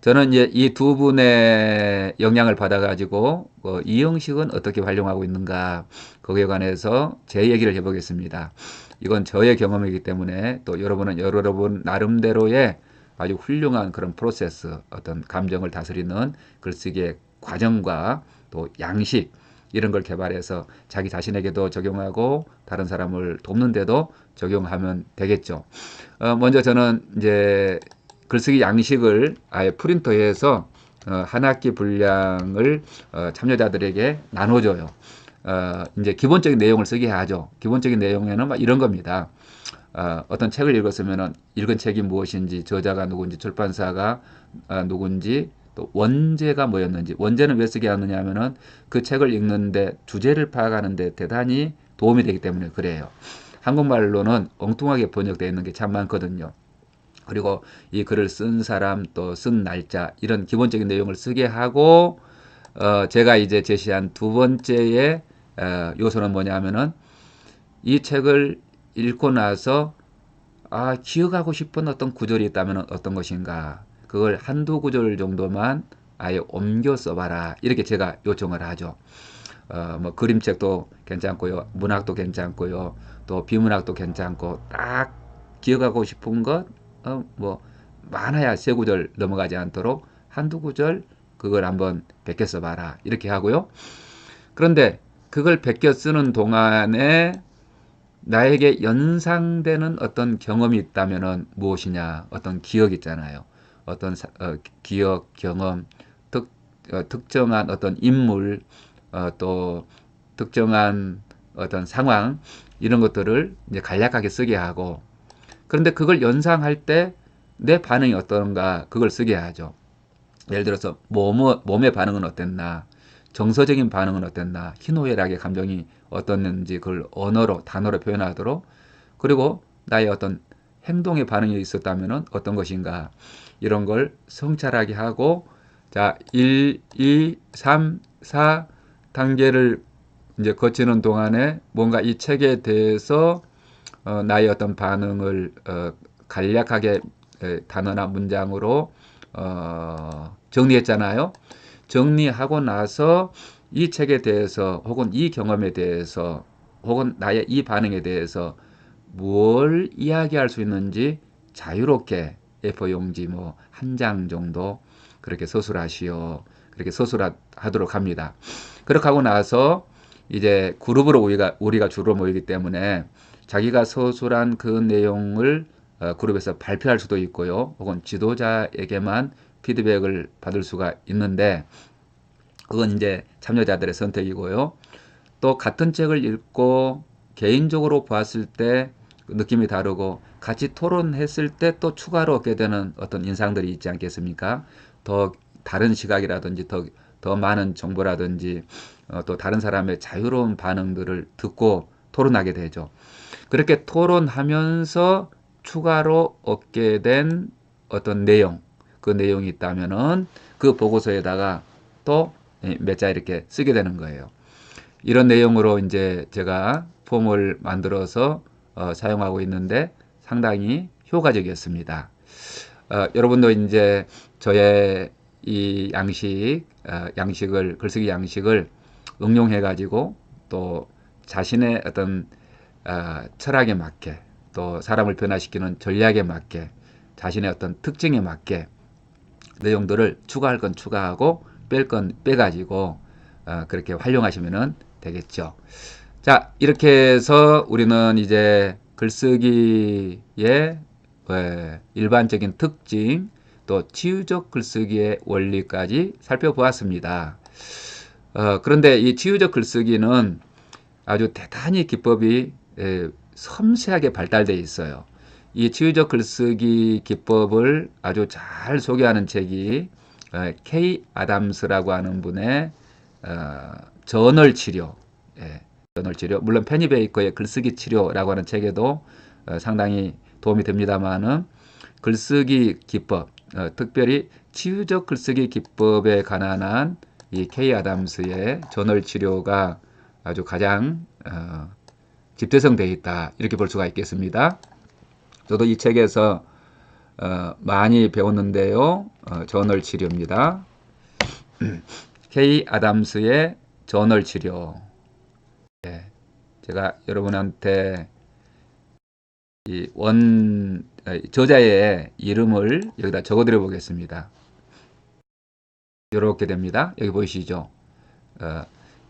저는 이제 이 두 분의 영향을 받아가지고 이 형식은 어떻게 활용하고 있는가, 거기에 관해서 제 얘기를 해보겠습니다. 이건 저의 경험이기 때문에 또 여러분은 여러분 나름대로의 아주 훌륭한 그런 프로세스, 어떤 감정을 다스리는 글쓰기의 과정과 또 양식, 이런 걸 개발해서 자기 자신에게도 적용하고 다른 사람을 돕는데도 적용하면 되겠죠. 먼저 저는 이제 글쓰기 양식을 아예 프린터해서 한 학기 분량을 참여자들에게 나눠줘요. 이제 기본적인 내용을 쓰게 하죠. 기본적인 내용에는 막 이런 겁니다. 어떤 책을 읽었으면 읽은 책이 무엇인지, 저자가 누군지, 출판사가 누군지, 또 원제가 뭐였는지. 원제는 왜 쓰게 하느냐 하면은 그 책을 읽는데 주제를 파악하는데 대단히 도움이 되기 때문에 그래요. 한국말로는 엉뚱하게 번역되어 있는 게 참 많거든요. 그리고 이 글을 쓴 사람, 또 쓴 날짜, 이런 기본적인 내용을 쓰게 하고, 제가 이제 제시한 두 번째의 요소는 뭐냐 하면은 이 책을 읽고 나서 기억하고 싶은 어떤 구절이 있다면 어떤 것인가, 그걸 한두 구절 정도만 아예 옮겨 써봐라. 이렇게 제가 요청을 하죠. 뭐 그림책도 괜찮고요, 문학도 괜찮고요, 또 비문학도 괜찮고, 딱 기억하고 싶은 것, 뭐 많아야 세 구절 넘어가지 않도록 한두 구절 그걸 한번 베껴 써봐라. 이렇게 하고요. 그런데 그걸 베껴 쓰는 동안에 나에게 연상되는 어떤 경험이 있다면은 무엇이냐? 어떤 기억 있잖아요. 어떤 기억, 경험, 특정한 어떤 인물, 또 특정한 어떤 상황, 이런 것들을 이제 간략하게 쓰게 하고, 그런데 그걸 연상할 때 내 반응이 어떤가, 그걸 쓰게 하죠. 예를 들어서 몸의 반응은 어땠나, 정서적인 반응은 어땠나, 희노애락의 감정이 어떻는지 그걸 언어로, 단어로 표현하도록, 그리고 나의 어떤 행동의 반응이 있었다면 어떤 것인가, 이런 걸 성찰하게 하고, 자, 1, 2, 3, 4 단계를 이제 거치는 동안에 뭔가 이 책에 대해서 나의 어떤 반응을 간략하게 단어나 문장으로 정리했잖아요. 정리하고 나서 이 책에 대해서, 혹은 이 경험에 대해서, 혹은 나의 이 반응에 대해서 뭘 이야기할 수 있는지 자유롭게 A4 용지 뭐 한 장 정도 그렇게 서술하시오. 그렇게 서술하도록 합니다. 그렇게 하고 나서 이제 그룹으로 우리가 주로 모이기 때문에 자기가 서술한 그 내용을 그룹에서 발표할 수도 있고요. 혹은 지도자에게만 피드백을 받을 수가 있는데 그건 이제 참여자들의 선택이고요. 또 같은 책을 읽고 개인적으로 봤을 때 느낌이 다르고 같이 토론했을 때 또 추가로 얻게 되는 어떤 인상들이 있지 않겠습니까? 더 다른 시각이라든지 더 많은 정보라든지 또 다른 사람의 자유로운 반응들을 듣고 토론하게 되죠. 그렇게 토론하면서 추가로 얻게 된 어떤 내용, 그 내용이 있다면은 그 보고서에다가 또 몇 자 이렇게 쓰게 되는 거예요. 이런 내용으로 이제 제가 폼을 만들어서 사용하고 있는데 상당히 효과적이었습니다. 여러분도 이제 저의 이 양식을, 글쓰기 양식을 응용해 가지고 또 자신의 어떤 철학에 맞게 또 사람을 변화시키는 전략에 맞게 자신의 어떤 특징에 맞게 내용들을 추가할 건 추가하고 뺄 건 빼가지고 그렇게 활용하시면 되겠죠. 자, 이렇게 해서 우리는 이제 글쓰기의 일반적인 특징 또 치유적 글쓰기의 원리까지 살펴보았습니다. 그런데 이 치유적 글쓰기는 아주 대단히 기법이 섬세하게 발달되어 있어요. 이 치유적 글쓰기 기법을 아주 잘 소개하는 책이 K 아담스라고 하는 분의 저널 치료, 저널 치료. 물론 페니 베이커의 글쓰기 치료라고 하는 책에도 상당히 도움이 됩니다만은 글쓰기 기법, 특별히 치유적 글쓰기 기법에 관한 한 이 K 아담스의 저널 치료가 아주 가장 집대성되어 있다 이렇게 볼 수가 있겠습니다. 저도 이 책에서 많이 배웠는데요. 저널 치료입니다. K 아담스의 저널 치료. 제가 여러분한테 저자의 이름을 여기다 적어드려 보겠습니다. 이렇게 됩니다. 여기 보이시죠?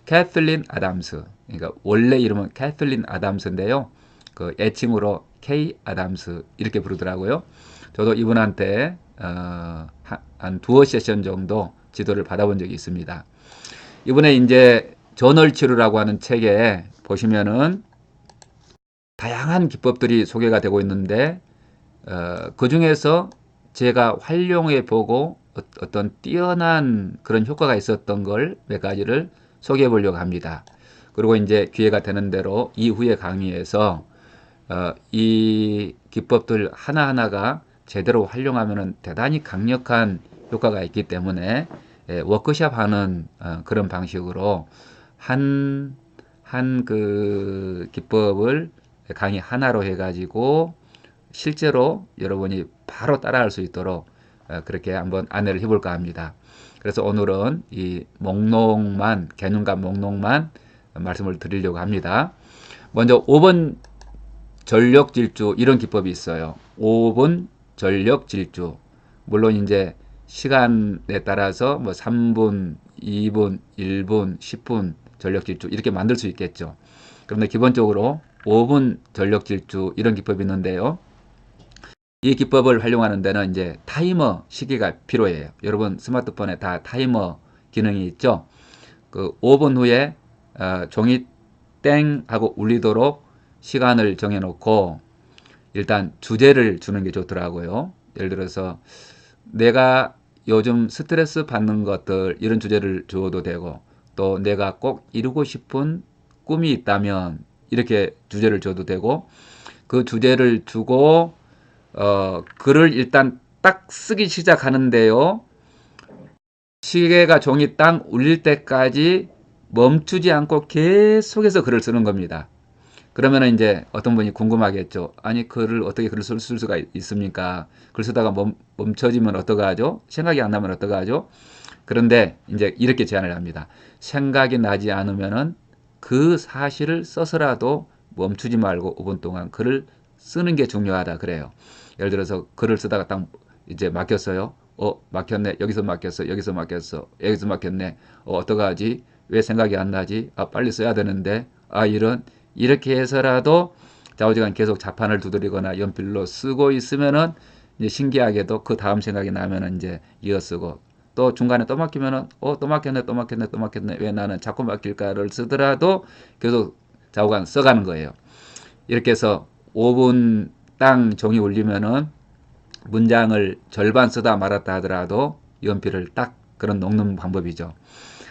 캐틀린 아담스. 그러니까 원래 이름은 캐틀린 아담스인데요. 그 애칭으로 K 아담스 이렇게 부르더라고요. 저도 이분한테 한 두어 세션 정도 지도를 받아본 적이 있습니다. 이번에 이제 저널 치료라고 하는 책에 보시면은 다양한 기법들이 소개가 되고 있는데 그 중에서 제가 활용해 보고 어떤 뛰어난 그런 효과가 있었던 걸 몇 가지를 소개해 보려고 합니다. 그리고 이제 기회가 되는 대로 이후의 강의에서 이 기법들 하나하나가 제대로 활용하면 대단히 강력한 효과가 있기 때문에 워크숍 하는 그런 방식으로 한 그 기법을 강의 하나로 해가지고 실제로 여러분이 바로 따라할 수 있도록 그렇게 한번 안내를 해볼까 합니다. 그래서 오늘은 이 개념과 목록만 말씀을 드리려고 합니다. 먼저 5번 전력질주 이런 기법이 있어요. 5분 전력질주. 물론 이제 시간에 따라서 뭐 3분, 2분, 1분, 10분 전력질주 이렇게 만들 수 있겠죠. 그런데 기본적으로 5분 전력질주 이런 기법이 있는데요. 이 기법을 활용하는 데는 이제 타이머 시계가 필요해요. 여러분 스마트폰에 다 타이머 기능이 있죠. 그 5분 후에 종이 땡 하고 울리도록 시간을 정해놓고 일단 주제를 주는 게 좋더라고요. 예를 들어서 내가 요즘 스트레스 받는 것들 이런 주제를 주어도 되고 또 내가 꼭 이루고 싶은 꿈이 있다면 이렇게 주제를 줘도 되고 그 주제를 주고 글을 일단 딱 쓰기 시작하는데요. 시계가 종이 땅 울릴 때까지 멈추지 않고 계속해서 글을 쓰는 겁니다. 그러면 이제 어떤 분이 궁금하겠죠. 아니 어떻게 글을 쓸 수가 있습니까? 글 쓰다가 멈춰지면 어떡하죠? 생각이 안 나면 어떡하죠? 그런데 이제 이렇게 제안을 합니다. 생각이 나지 않으면은 그 사실을 써서라도 멈추지 말고 5분 동안 글을 쓰는 게 중요하다 그래요. 예를 들어서 글을 쓰다가 딱 이제 막혔어요. 막혔네. 여기서 막혔어. 여기서 막혔어. 여기서 막혔네. 어떡하지? 왜 생각이 안 나지? 빨리 써야 되는데. 이렇게 해서라도 좌우지간 계속 자판을 두드리거나 연필로 쓰고 있으면은 이제 신기하게도 그 다음 생각이 나면은 이제 이어쓰고, 또 중간에 또 막히면은 또 막혔네, 또 막혔네, 또 막혔네. 왜 나는 자꾸 막힐까를 쓰더라도 계속 좌우간 써가는 거예요. 이렇게 해서 5분 땅 종이 울리면은 문장을 절반 쓰다 말았다 하더라도 연필을 딱 그런 녹는 방법이죠.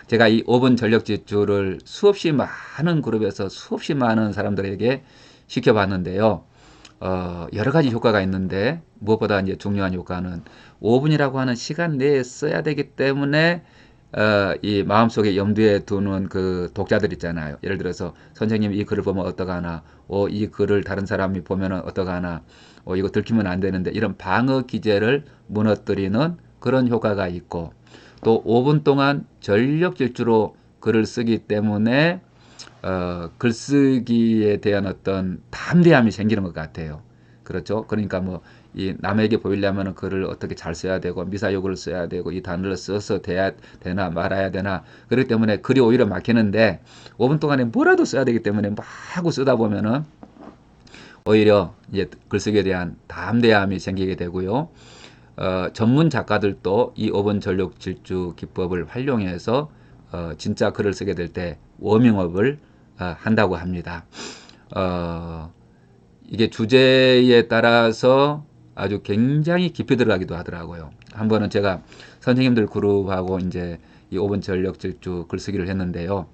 제가 이 5분 전력 질주를 수없이 많은 그룹에서 수없이 많은 사람들에게 시켜봤는데요. 여러 가지 효과가 있는데 무엇보다 이제 중요한 효과는 5분이라고 하는 시간 내에 써야 되기 때문에 이 마음속에 염두에 두는 그 독자들 있잖아요. 예를 들어서 선생님 이 글을 보면 어떡하나, 이 글을 다른 사람이 보면 어떡하나, 이거 들키면 안 되는데, 이런 방어 기제를 무너뜨리는 그런 효과가 있고, 또 5분 동안 전력 질주로 글을 쓰기 때문에 글쓰기에 대한 어떤 담대함이 생기는 것 같아요. 그렇죠? 그러니까 뭐 이 남에게 보이려면 글을 어떻게 잘 써야 되고 미사여구를 써야 되고 이 단어를 써서 돼야 되나 말아야 되나, 그렇기 때문에 글이 오히려 막히는데 5분 동안에 뭐라도 써야 되기 때문에 막 하고 쓰다 보면은 오히려 이제 글쓰기에 대한 담대함이 생기게 되고요. 전문 작가들도 이 5분 전력 질주 기법을 활용해서 진짜 글을 쓰게 될 때 워밍업을 한다고 합니다. 이게 주제에 따라서 아주 굉장히 깊이 들어가기도 하더라고요. 한 번은 제가 선생님들 그룹하고 이제 이 5분 전력 질주 글쓰기를 했는데요.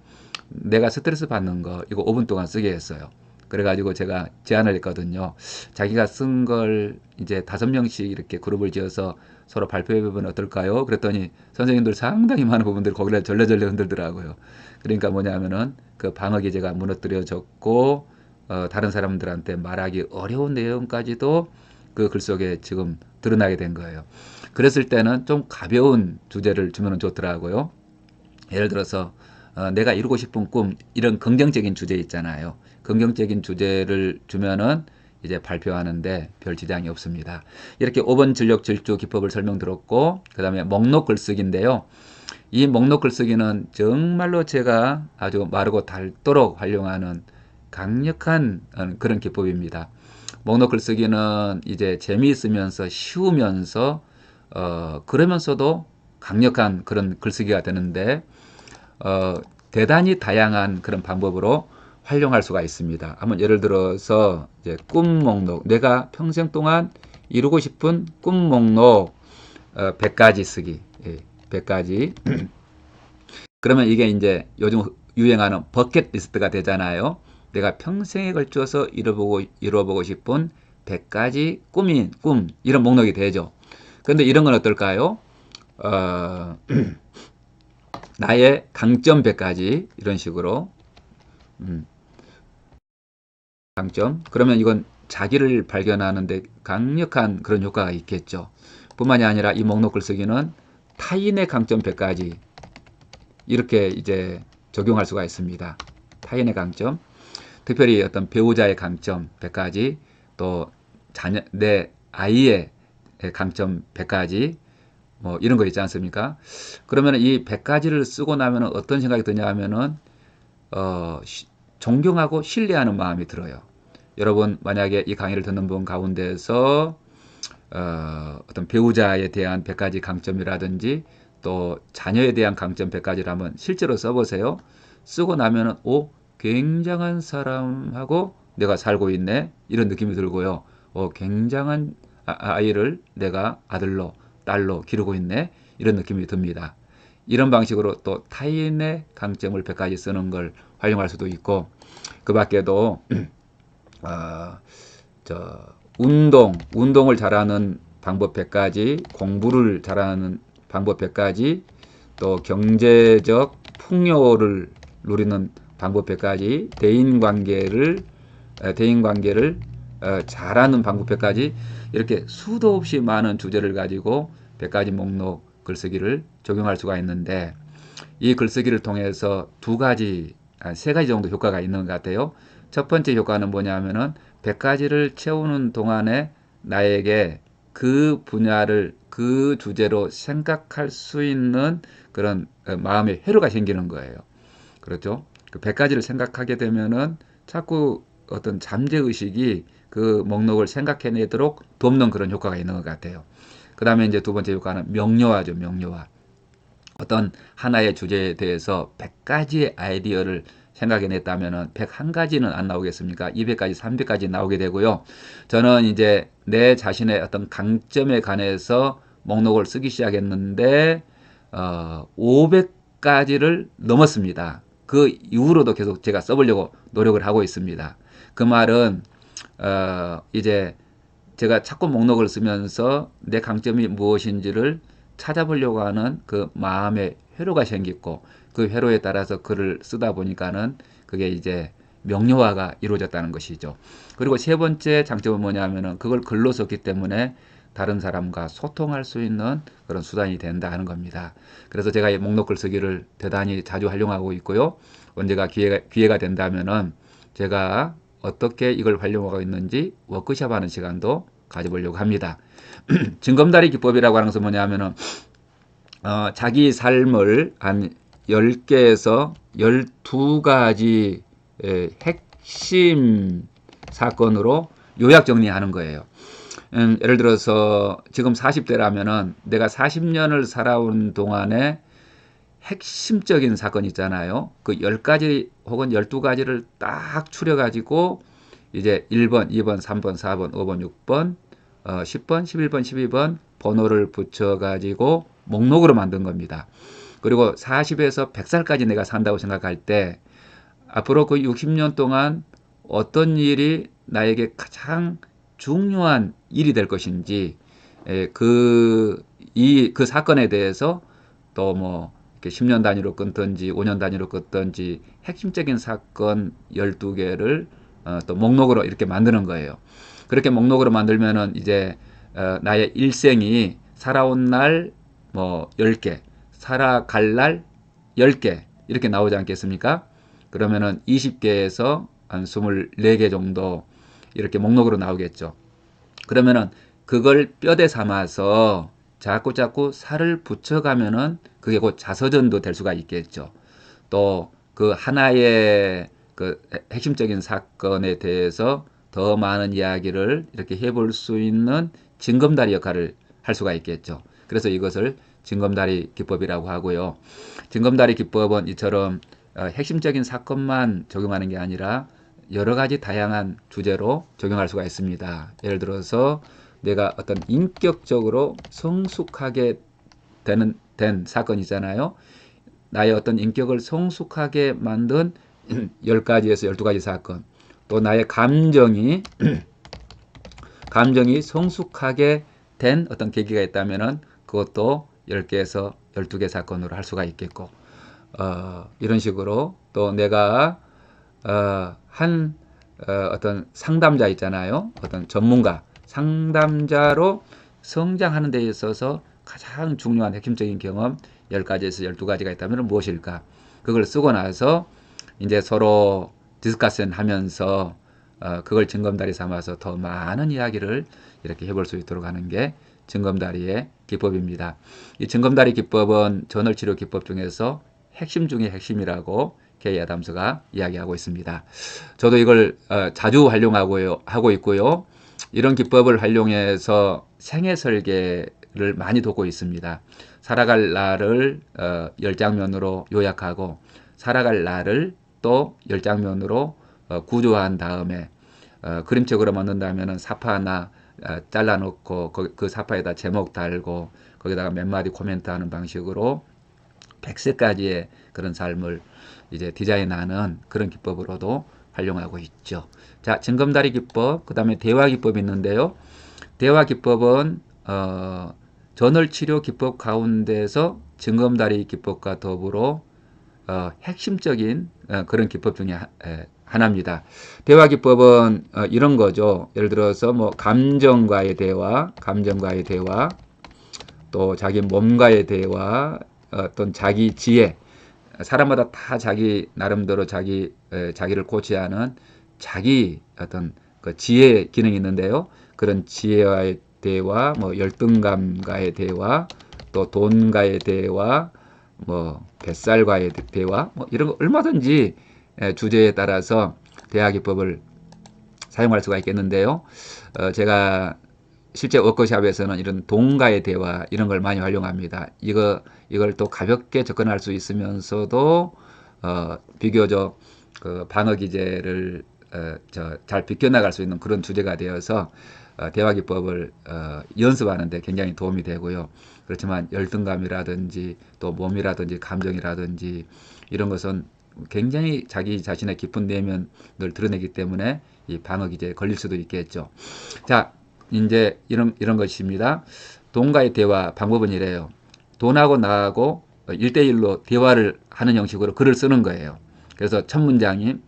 내가 스트레스 받는 거 이거 5분 동안 쓰게 했어요. 그래가지고 제가 제안을 했거든요. 자기가 쓴 걸 이제 5명씩 이렇게 그룹을 지어서 서로 발표해보면 어떨까요? 그랬더니 선생님들 상당히 많은 부분들 거기를 절레절레 흔들더라고요. 그러니까 뭐냐면은 그 방어 기제가 무너뜨려졌고, 다른 사람들한테 말하기 어려운 내용까지도 그 글 속에 지금 드러나게 된 거예요. 그랬을 때는 좀 가벼운 주제를 주면 좋더라고요. 예를 들어서 내가 이루고 싶은 꿈, 이런 긍정적인 주제 있잖아요. 긍정적인 주제를 주면은 이제 발표하는데 별 지장이 없습니다. 이렇게 5번 전력 질주 기법을 설명드렸고, 그 다음에 목록 글쓰기인데요. 이 목록 글쓰기는 정말로 제가 아주 마르고 닳도록 활용하는 강력한 그런 기법입니다. 목록 글쓰기는 이제 재미있으면서 쉬우면서 그러면서도 강력한 그런 글쓰기가 되는데, 대단히 다양한 그런 방법으로 활용할 수가 있습니다. 한번 예를 들어서 이제 꿈 목록, 내가 평생 동안 이루고 싶은 꿈 목록 100가지 쓰기, 100가지. 그러면 이게 이제 요즘 유행하는 버킷리스트가 되잖아요. 내가 평생에 걸쳐서 이뤄보고 싶은 100가지 꿈, 이런 목록이 되죠. 그런데 이런 건 어떨까요? 나의 강점 100가지, 이런 식으로. 강점. 그러면 이건 자기를 발견하는데 강력한 그런 효과가 있겠죠. 뿐만이 아니라 이 목록 글쓰기는 타인의 강점 100가지, 이렇게 이제 적용할 수가 있습니다. 타인의 강점, 특별히 어떤 배우자의 강점 100가지, 또 내 아이의 강점 100가지, 뭐 이런 거 있지 않습니까? 그러면 이 100가지를 쓰고 나면 어떤 생각이 드냐 하면은 존경하고 신뢰하는 마음이 들어요. 여러분 만약에 이 강의를 듣는 분 가운데서 어떤 배우자에 대한 100가지 강점이라든지 또 자녀에 대한 강점 100가지를 한번 실제로 써보세요. 쓰고 나면은 굉장한 사람하고 내가 살고 있네, 이런 느낌이 들고요. 굉장한 아이를 내가 아들로 딸로 기르고 있네, 이런 느낌이 듭니다. 이런 방식으로 또 타인의 강점을 100가지 쓰는 걸 활용할 수도 있고, 그 밖에도 운동을 잘하는 방법 100가지, 공부를 잘하는 방법 100가지, 또 경제적 풍요를 누리는 방법 100가지, 대인관계를 잘하는 방법 100가지, 이렇게 수도 없이 많은 주제를 가지고 100가지 목록 글쓰기를 적용할 수가 있는데, 이 글쓰기를 통해서 3가지 정도 효과가 있는 것 같아요. 첫 번째 효과는 뭐냐면은 100가지를 채우는 동안에 나에게 그 분야를 그 주제로 생각할 수 있는 그런 마음의 회로가 생기는 거예요. 그렇죠? 그 100가지를 생각하게 되면은 자꾸 어떤 잠재의식이 그 목록을 생각해내도록 돕는 그런 효과가 있는 것 같아요. 그 다음에 이제 두 번째 효과는 명료화죠, 명료화. 어떤 하나의 주제에 대해서 100가지의 아이디어를 생각해냈다면은 101가지는 안 나오겠습니까? 200가지, 300가지 나오게 되고요. 저는 이제 내 자신의 어떤 강점에 관해서 목록을 쓰기 시작했는데, 500가지를 넘었습니다. 그 이후로도 계속 제가 써보려고 노력을 하고 있습니다. 그 말은, 이제 제가 자꾸 목록을 쓰면서 내 강점이 무엇인지를 찾아보려고 하는 그 마음의 회로가 생겼고, 그 회로에 따라서 글을 쓰다 보니까는 그게 이제 명료화가 이루어졌다는 것이죠. 그리고 세 번째 장점은 뭐냐면은 그걸 글로 썼기 때문에 다른 사람과 소통할 수 있는 그런 수단이 된다 하는 겁니다. 그래서 제가 이 목록글 쓰기를 대단히 자주 활용하고 있고요. 언제가 기회가 된다면은 제가 어떻게 이걸 활용하고 있는지 워크숍하는 시간도 가져보려고 합니다. 징검다리 기법이라고 하는 것은 뭐냐면은 자기 삶을 한 10개에서 12가지 핵심 사건으로 요약 정리하는 거예요. 예를 들어서 지금 40대라면은 내가 40년을 살아온 동안에 핵심적인 사건 있잖아요. 그 10가지 혹은 12가지를 딱 추려가지고 이제 1번, 2번, 3번, 4번, 5번, 6번, 10번, 11번, 12번 번호를 붙여가지고 목록으로 만든 겁니다. 그리고 40에서 100살까지 내가 산다고 생각할 때 앞으로 그 60년 동안 어떤 일이 나에게 가장 중요한 일이 될 것인지 그 사건에 대해서 또 뭐 10년 단위로 끊든지 5년 단위로 끊든지 핵심적인 사건 12개를 또 목록으로 이렇게 만드는 거예요. 그렇게 목록으로 만들면은 이제 나의 일생이 살아온 날 뭐 10개, 살아갈 날 10개 이렇게 나오지 않겠습니까? 그러면은 20개에서 한 24개 정도 이렇게 목록으로 나오겠죠. 그러면은 그걸 뼈대 삼아서 자꾸 살을 붙여가면은 그게 곧 자서전도 될 수가 있겠죠. 또 그 하나의 그 핵심적인 사건에 대해서 더 많은 이야기를 이렇게 해볼 수 있는 징검다리 역할을 할 수가 있겠죠. 그래서 이것을 징검다리 기법이라고 하고요. 징검다리 기법은 이처럼 핵심적인 사건만 적용하는 게 아니라 여러 가지 다양한 주제로 적용할 수가 있습니다. 예를 들어서 내가 어떤 인격적으로 성숙하게 된 사건이잖아요. 나의 어떤 인격을 성숙하게 만든 10가지에서 12가지 사건. 또 나의 감정이 성숙하게 된 어떤 계기가 있다면은 그것도 10개에서 12개 사건으로 할 수가 있겠고, 이런 식으로 또 내가 어떤 상담자 있잖아요. 어떤 전문가, 상담자로 성장하는 데 있어서 가장 중요한 핵심적인 경험 10가지에서 12가지가 있다면 무엇일까? 그걸 쓰고 나서 이제 서로 디스커션 하면서 그걸 징검다리 삼아서 더 많은 이야기를 이렇게 해볼 수 있도록 하는 게 징검다리의 기법입니다. 이 징검다리 기법은 저널치료 기법 중에서 핵심 중의 핵심이라고 K 애담스가 이야기하고 있습니다. 저도 이걸 자주 하고 있고요. 이런 기법을 활용해서 생애 설계를 많이 돕고 있습니다. 살아갈 날을 10장면으로 요약하고 살아갈 날을 또 10장면으로 구조한 다음에 그림책으로 만든다면 사파 하나 잘라놓고 그 사파에다 제목 달고 거기다가 몇 마디 코멘트하는 방식으로 100세까지의 그런 삶을 이제 디자인하는 그런 기법으로도 활용하고 있죠. 자, 징검다리 기법, 그 다음에 대화 기법이 있는데요. 대화 기법은 전월 치료 기법 가운데서 징검다리 기법과 더불어 핵심적인 그런 기법 중에 하나입니다. 대화 기법은 이런 거죠. 예를 들어서 뭐 감정과의 대화, 또 자기 몸과의 대화, 어떤 자기 지혜, 사람마다 다 자기 나름대로 자기를 고치하는 자기 어떤 그 지혜 기능이 있는데요. 그런 지혜와의 대화, 뭐 열등감과의 대화, 또 돈과의 대화, 뭐 뱃살과의 대화, 뭐 이런 거 얼마든지 주제에 따라서 대화기법을 사용할 수가 있겠는데요. 제가 실제 워크숍에서는 이런 동가의 대화 이런 걸 많이 활용합니다. 이걸 또 가볍게 접근할 수 있으면서도 비교적 그 방어 기제를 잘 비껴나갈 수 있는 그런 주제가 되어서 대화 기법을 연습하는데 굉장히 도움이 되고요. 그렇지만 열등감이라든지 또 몸이라든지 감정이라든지 이런 것은 굉장히 자기 자신의 깊은 내면을 드러내기 때문에 이 방어 기제에 걸릴 수도 있겠죠. 자, 이제 이런 것입니다. 돈과의 대화 방법은 이래요. 돈하고 나하고 1대1로 대화를 하는 형식으로 글을 쓰는 거예요. 그래서 첫 문장이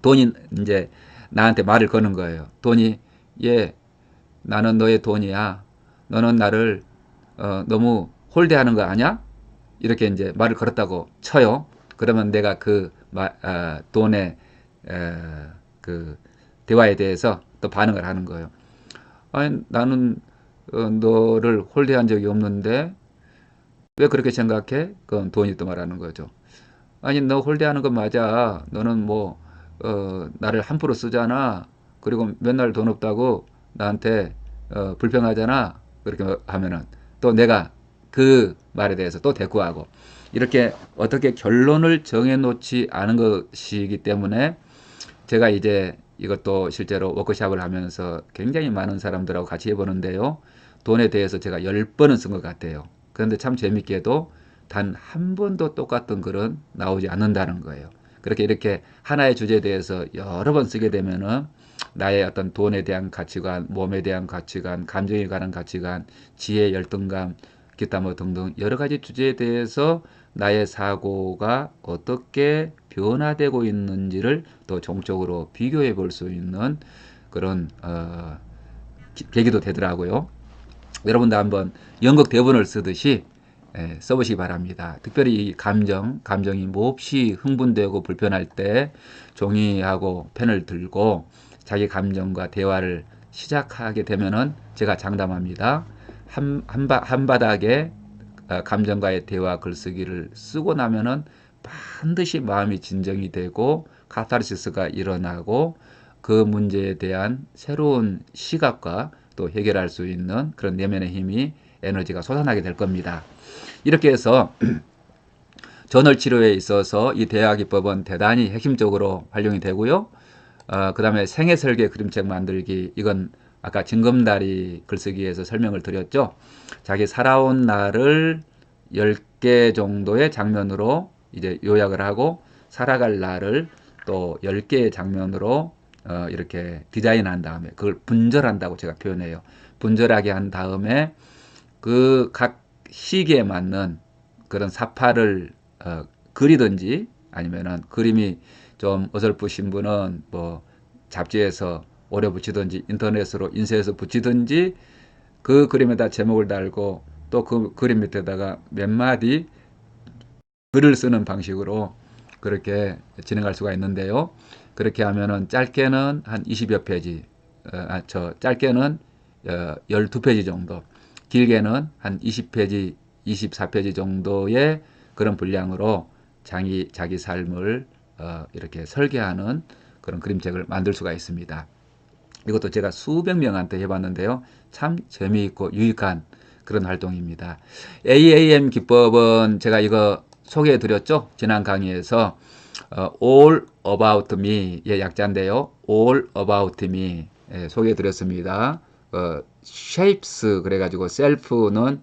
돈이 이제 나한테 말을 거는 거예요. 돈이 예, 나는 너의 돈이야. 너는 나를 너무 홀대하는 거 아니야? 이렇게 이제 말을 걸었다고 쳐요. 그러면 내가 돈의 그 대화에 대해서 또 반응을 하는 거예요. 아니, 나는 너를 홀대한 적이 없는데 왜 그렇게 생각해? 그건 돈이 또 말하는 거죠. 아니, 너 홀대하는 건 맞아. 너는 뭐 나를 함부로 쓰잖아. 그리고 맨날 돈 없다고 나한테 불평하잖아. 그렇게 하면은 또 내가 그 말에 대해서 또 대꾸하고 이렇게 어떻게 결론을 정해놓지 않은 것이기 때문에 제가 이제 이것도 실제로 워크숍을 하면서 굉장히 많은 사람들하고 같이 해보는데요. 돈에 대해서 제가 10번은 쓴 것 같아요. 그런데 참 재밌게도 단 한 번도 똑같은 글은 나오지 않는다는 거예요. 그렇게 이렇게 하나의 주제에 대해서 여러 번 쓰게 되면은 나의 어떤 돈에 대한 가치관, 몸에 대한 가치관, 감정에 관한 가치관, 지혜, 열등감, 기타 뭐 등등 여러 가지 주제에 대해서 나의 사고가 어떻게 변화되고 있는지를 또 종적으로 비교해 볼 수 있는 그런 계기도 되더라고요. 여러분도 한번 연극 대본을 쓰듯이 써보시기 바랍니다. 특별히 이 감정이 몹시 흥분되고 불편할 때 종이하고 펜을 들고 자기 감정과 대화를 시작하게 되면은 제가 장담합니다. 한바닥에 감정과의 대화 글쓰기를 쓰고 나면은 반드시 마음이 진정이 되고 카타르시스가 일어나고 그 문제에 대한 새로운 시각과 또 해결할 수 있는 그런 내면의 힘이 에너지가 솟아나게 될 겁니다. 이렇게 해서 전월 치료에 있어서 이 대화 기법은 대단히 핵심적으로 활용이 되고요. 그 다음에 생애 설계 그림책 만들기 이건 아까 징검다리 글쓰기에서 설명을 드렸죠. 자기 살아온 날을 10개 정도의 장면으로 이제 요약을 하고 살아갈 날을 또 10개의 장면으로 이렇게 디자인한 다음에 그걸 분절한다고 제가 표현해요. 분절하게 한 다음에 그 각 시기에 맞는 그런 사파를 그리든지 아니면은 그림이 좀 어설프신 분은 뭐 잡지에서 오려 붙이든지 인터넷으로 인쇄해서 붙이든지 그 그림에다 제목을 달고 또 그 그림 밑에다가 몇 마디 글을 쓰는 방식으로 그렇게 진행할 수가 있는데요. 그렇게 하면은 짧게는 한 20여 페이지, 짧게는 12페이지 정도, 길게는 한 20페이지, 24페이지 정도의 그런 분량으로 자기 삶을 이렇게 설계하는 그런 그림책을 만들 수가 있습니다. 이것도 제가 수백 명한테 해봤는데요. 참 재미있고 유익한 그런 활동입니다. AAM 기법은 제가 이거 소개해 드렸죠. 지난 강의에서 All About Me의 약자인데요. All About Me 소개해 드렸습니다. Shapes 그래가지고 Self는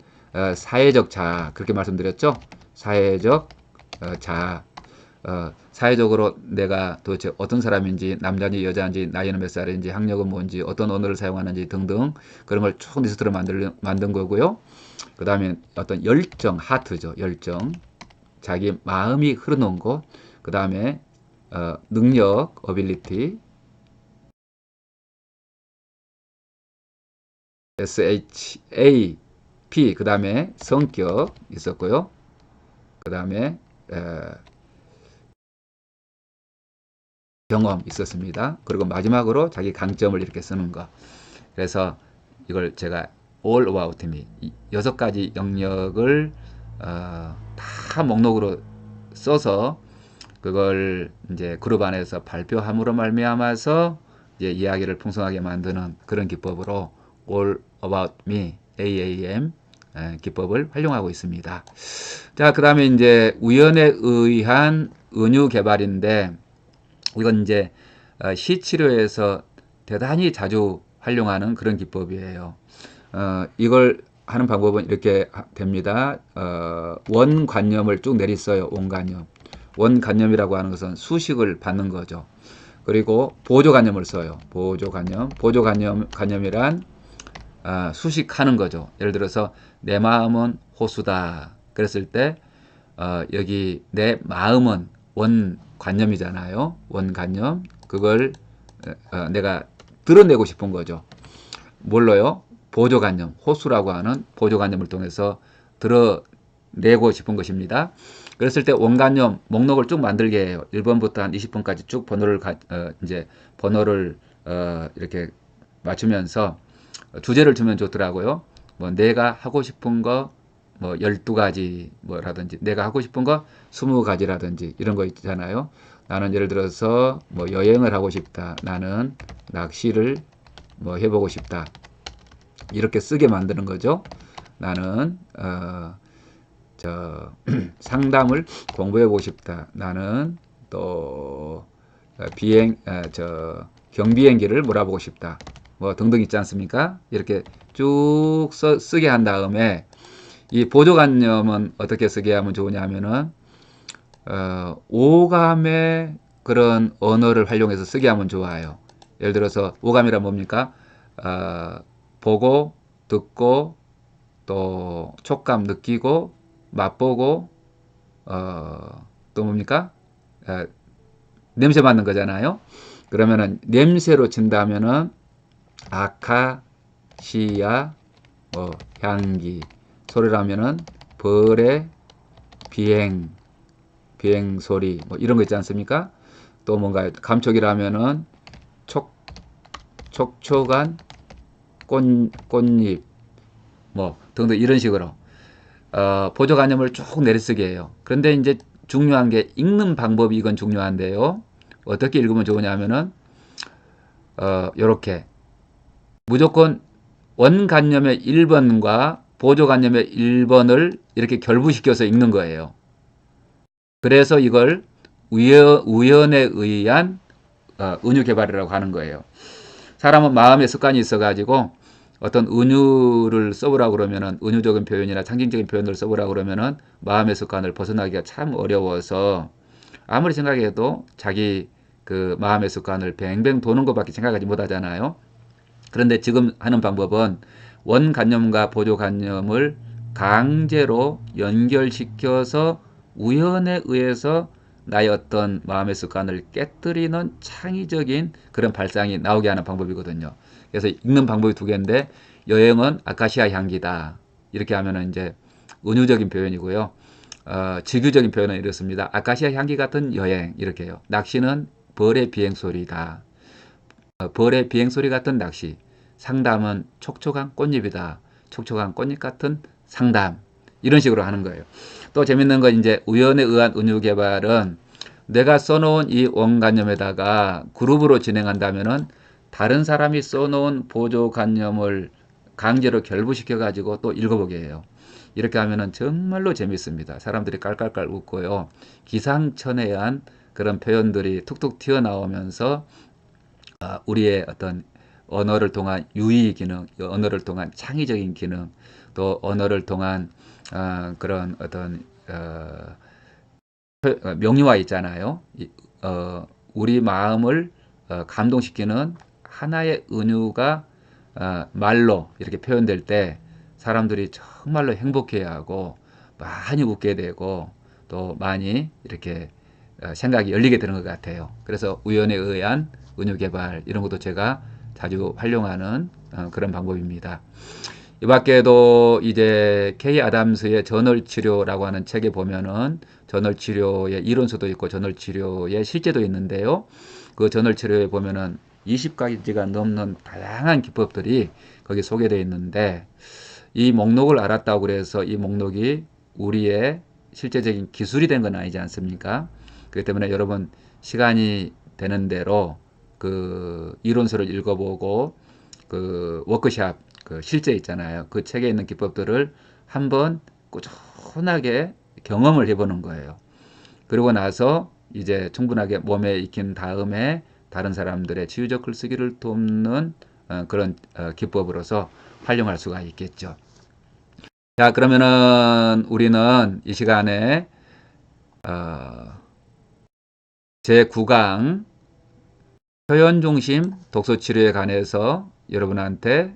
사회적 자아 그렇게 말씀드렸죠. 사회적 자아 사회적으로 내가 도대체 어떤 사람인지 남자인지 여자인지 나이는 몇 살인지 학력은 뭔지 어떤 언어를 사용하는지 등등 그런 걸 쭉 리스트로 만든 거고요. 그 다음에 어떤 열정, 하트죠. 열정, 자기 마음이 흐르는 곳. 그 다음에 능력, ability, SHAP. 그 다음에 성격 있었고요. 그 다음에 경험 있었습니다. 그리고 마지막으로 자기 강점을 이렇게 쓰는 거. 그래서 이걸 제가 all about me 6가지 영역을 다 목록으로 써서 그걸 이제 그룹 안에서 발표함으로 말미암아서 이제 이야기를 풍성하게 만드는 그런 기법으로 all about me AAM 기법을 활용하고 있습니다. 자, 그 다음에 이제 우연에 의한 은유 개발인데 이건 이제 시치료에서 대단히 자주 활용하는 그런 기법이에요. 이걸 하는 방법은 이렇게 됩니다. 원관념을 쭉 내리써요. 원관념. 원관념이라고 하는 것은 수식을 받는 거죠. 그리고 보조관념을 써요. 보조관념이란 수식하는 거죠. 예를 들어서 내 마음은 호수다. 그랬을 때 여기 내 마음은 원관념이잖아요. 원관념. 그걸 내가 드러내고 싶은 거죠. 뭘로요? 보조관념, 호수라고 하는 보조관념을 통해서 드러내고 싶은 것입니다. 그랬을 때 원관념 목록을 쭉 만들게 해요. 1번부터 한 20번까지 쭉 번호를 이렇게 맞추면서 주제를 주면 좋더라고요. 뭐 내가 하고 싶은 거 뭐 12가지 뭐라든지 내가 하고 싶은 거 20가지라든지 이런 거 있잖아요. 나는 예를 들어서 뭐 여행을 하고 싶다. 나는 낚시를 뭐 해보고 싶다. 이렇게 쓰게 만드는 거죠. 나는 상담을 공부해보고 싶다. 나는 또 경비행기를 몰아보고 싶다. 뭐 등등 있지 않습니까? 이렇게 쭉 쓰게 한 다음에 이 보조관념은 어떻게 쓰게 하면 좋으냐 하면은 오감의 그런 언어를 활용해서 쓰게 하면 좋아요. 예를 들어서 오감이란 뭡니까? 보고 듣고 또 촉감 느끼고 맛보고 또 뭡니까? 냄새 맡는 거잖아요. 그러면은 냄새로 친다면은 아카시아 향기, 소리라면은 벌의 비행 소리 뭐 이런 거 있지 않습니까? 또 뭔가 감촉이라면은 촉촉한 꽃잎 뭐 등등 이런 식으로 보조관념을 쭉 내리쓰게 해요. 그런데 이제 중요한 게 읽는 방법이 이건 중요한데요. 어떻게 읽으면 좋으냐 하면은 요렇게 무조건 원관념의 1번과 보조관념의 1번을 이렇게 결부시켜서 읽는 거예요. 그래서 이걸 우연에 의한 은유 개발이라고 하는 거예요. 사람은 마음의 습관이 있어가지고 어떤 은유를 써보라 그러면은 은유적인 표현이나 상징적인 표현을 써보라 그러면은 마음의 습관을 벗어나기가 참 어려워서 아무리 생각해도 자기 그 마음의 습관을 뱅뱅 도는 것밖에 생각하지 못하잖아요. 그런데 지금 하는 방법은 원관념과 보조관념을 강제로 연결시켜서 우연에 의해서 나의 어떤 마음의 습관을 깨뜨리는 창의적인 그런 발상이 나오게 하는 방법이거든요. 그래서 읽는 방법이 2개인데 여행은 아카시아 향기다. 이렇게 하면은 이제 은유적인 표현이고요. 직유적인 표현은 이렇습니다. 아카시아 향기 같은 여행 이렇게 해요. 낚시는 벌의 비행소리다. 벌의 비행소리 같은 낚시. 상담은 촉촉한 꽃잎이다. 촉촉한 꽃잎 같은 상담. 이런 식으로 하는 거예요. 또 재밌는 건 이제 우연에 의한 은유 개발은 내가 써놓은 이 원관념에다가 그룹으로 진행한다면은 다른 사람이 써놓은 보조관념을 강제로 결부시켜 가지고 또 읽어보게 해요. 이렇게 하면은 정말로 재밌습니다. 사람들이 깔깔깔 웃고요. 기상천외한 그런 표현들이 툭툭 튀어나오면서 우리의 어떤 언어를 통한 유의 기능, 언어를 통한 창의적인 기능, 또 언어를 통한 그런 어떤 명료화 있잖아요. 우리 마음을 감동시키는 하나의 은유가 말로 이렇게 표현될 때 사람들이 정말로 행복해하고 많이 웃게 되고 또 많이 이렇게 생각이 열리게 되는 것 같아요. 그래서 우연에 의한 은유 개발 이런 것도 제가 자주 활용하는 그런 방법입니다. 이 밖에도 이제 K 아담스의 전월 치료라고 하는 책에 보면은 전월 치료의 이론서도 있고 전월 치료의 실제도 있는데요. 그 전월 치료에 보면은 20가지가 넘는 다양한 기법들이 거기 소개되어 있는데 이 목록을 알았다고 그래서 이 목록이 우리의 실제적인 기술이 된 건 아니지 않습니까? 그렇기 때문에 여러분 시간이 되는 대로 그 이론서를 읽어보고 그 워크샵 그 실제 있잖아요. 그 책에 있는 기법들을 한번 꾸준하게 경험을 해보는 거예요. 그러고 나서 이제 충분하게 몸에 익힌 다음에 다른 사람들의 치유적 글쓰기를 돕는 그런 기법으로서 활용할 수가 있겠죠. 자, 그러면은 우리는 이 시간에 제9강 표현 중심 독서 치료에 관해서 여러분한테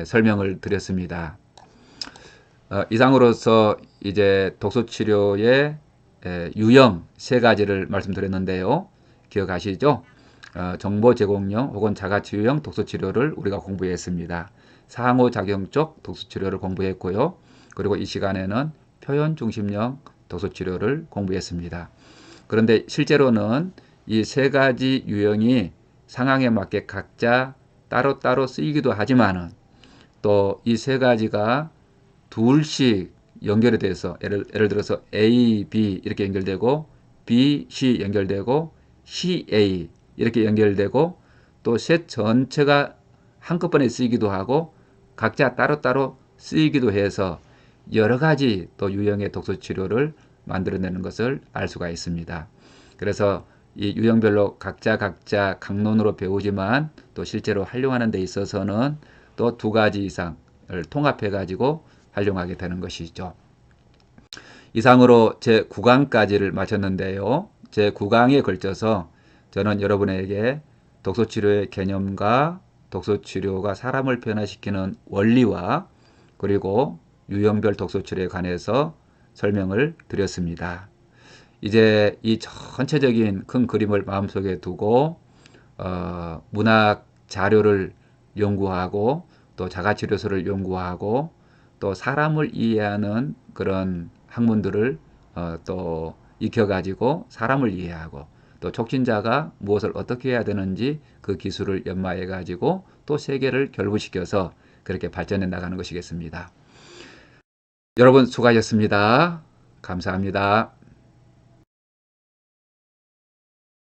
설명을 드렸습니다. 이상으로서 이제 독서 치료의 유형 3가지를 말씀드렸는데요. 기억하시죠? 정보 제공형 혹은 자가치유형 독서치료를 우리가 공부했습니다. 상호작용적 독서치료를 공부했고요. 그리고 이 시간에는 표현 중심형 독서치료를 공부했습니다. 그런데 실제로는 이 3가지 유형이 상황에 맞게 각자 따로따로 쓰이기도 하지만은 또 이 3가지가 둘씩 연결이 돼서 예를 들어서 A, B 이렇게 연결되고 B, C 연결되고 C, A 이렇게 연결되고 또 셋 전체가 한꺼번에 쓰이기도 하고 각자 따로따로 쓰이기도 해서 여러 가지 또 유형의 독서 치료를 만들어내는 것을 알 수가 있습니다. 그래서 이 유형별로 각자 강론으로 배우지만 또 실제로 활용하는 데 있어서는 또 2가지 이상을 통합해 가지고 활용하게 되는 것이죠. 이상으로 제9강까지를 마쳤는데요. 제9강에 걸쳐서 저는 여러분에게 독서치료의 개념과 독서치료가 사람을 변화시키는 원리와 그리고 유형별 독서치료에 관해서 설명을 드렸습니다. 이제 이 전체적인 큰 그림을 마음속에 두고 문학 자료를 연구하고 또 자가치료서를 연구하고 또 사람을 이해하는 그런 학문들을 또 익혀가지고 사람을 이해하고 또 촉진자가 무엇을 어떻게 해야 되는지 그 기술을 연마해가지고 또 세계를 결부시켜서 그렇게 발전해 나가는 것이겠습니다. 여러분 수고하셨습니다. 감사합니다.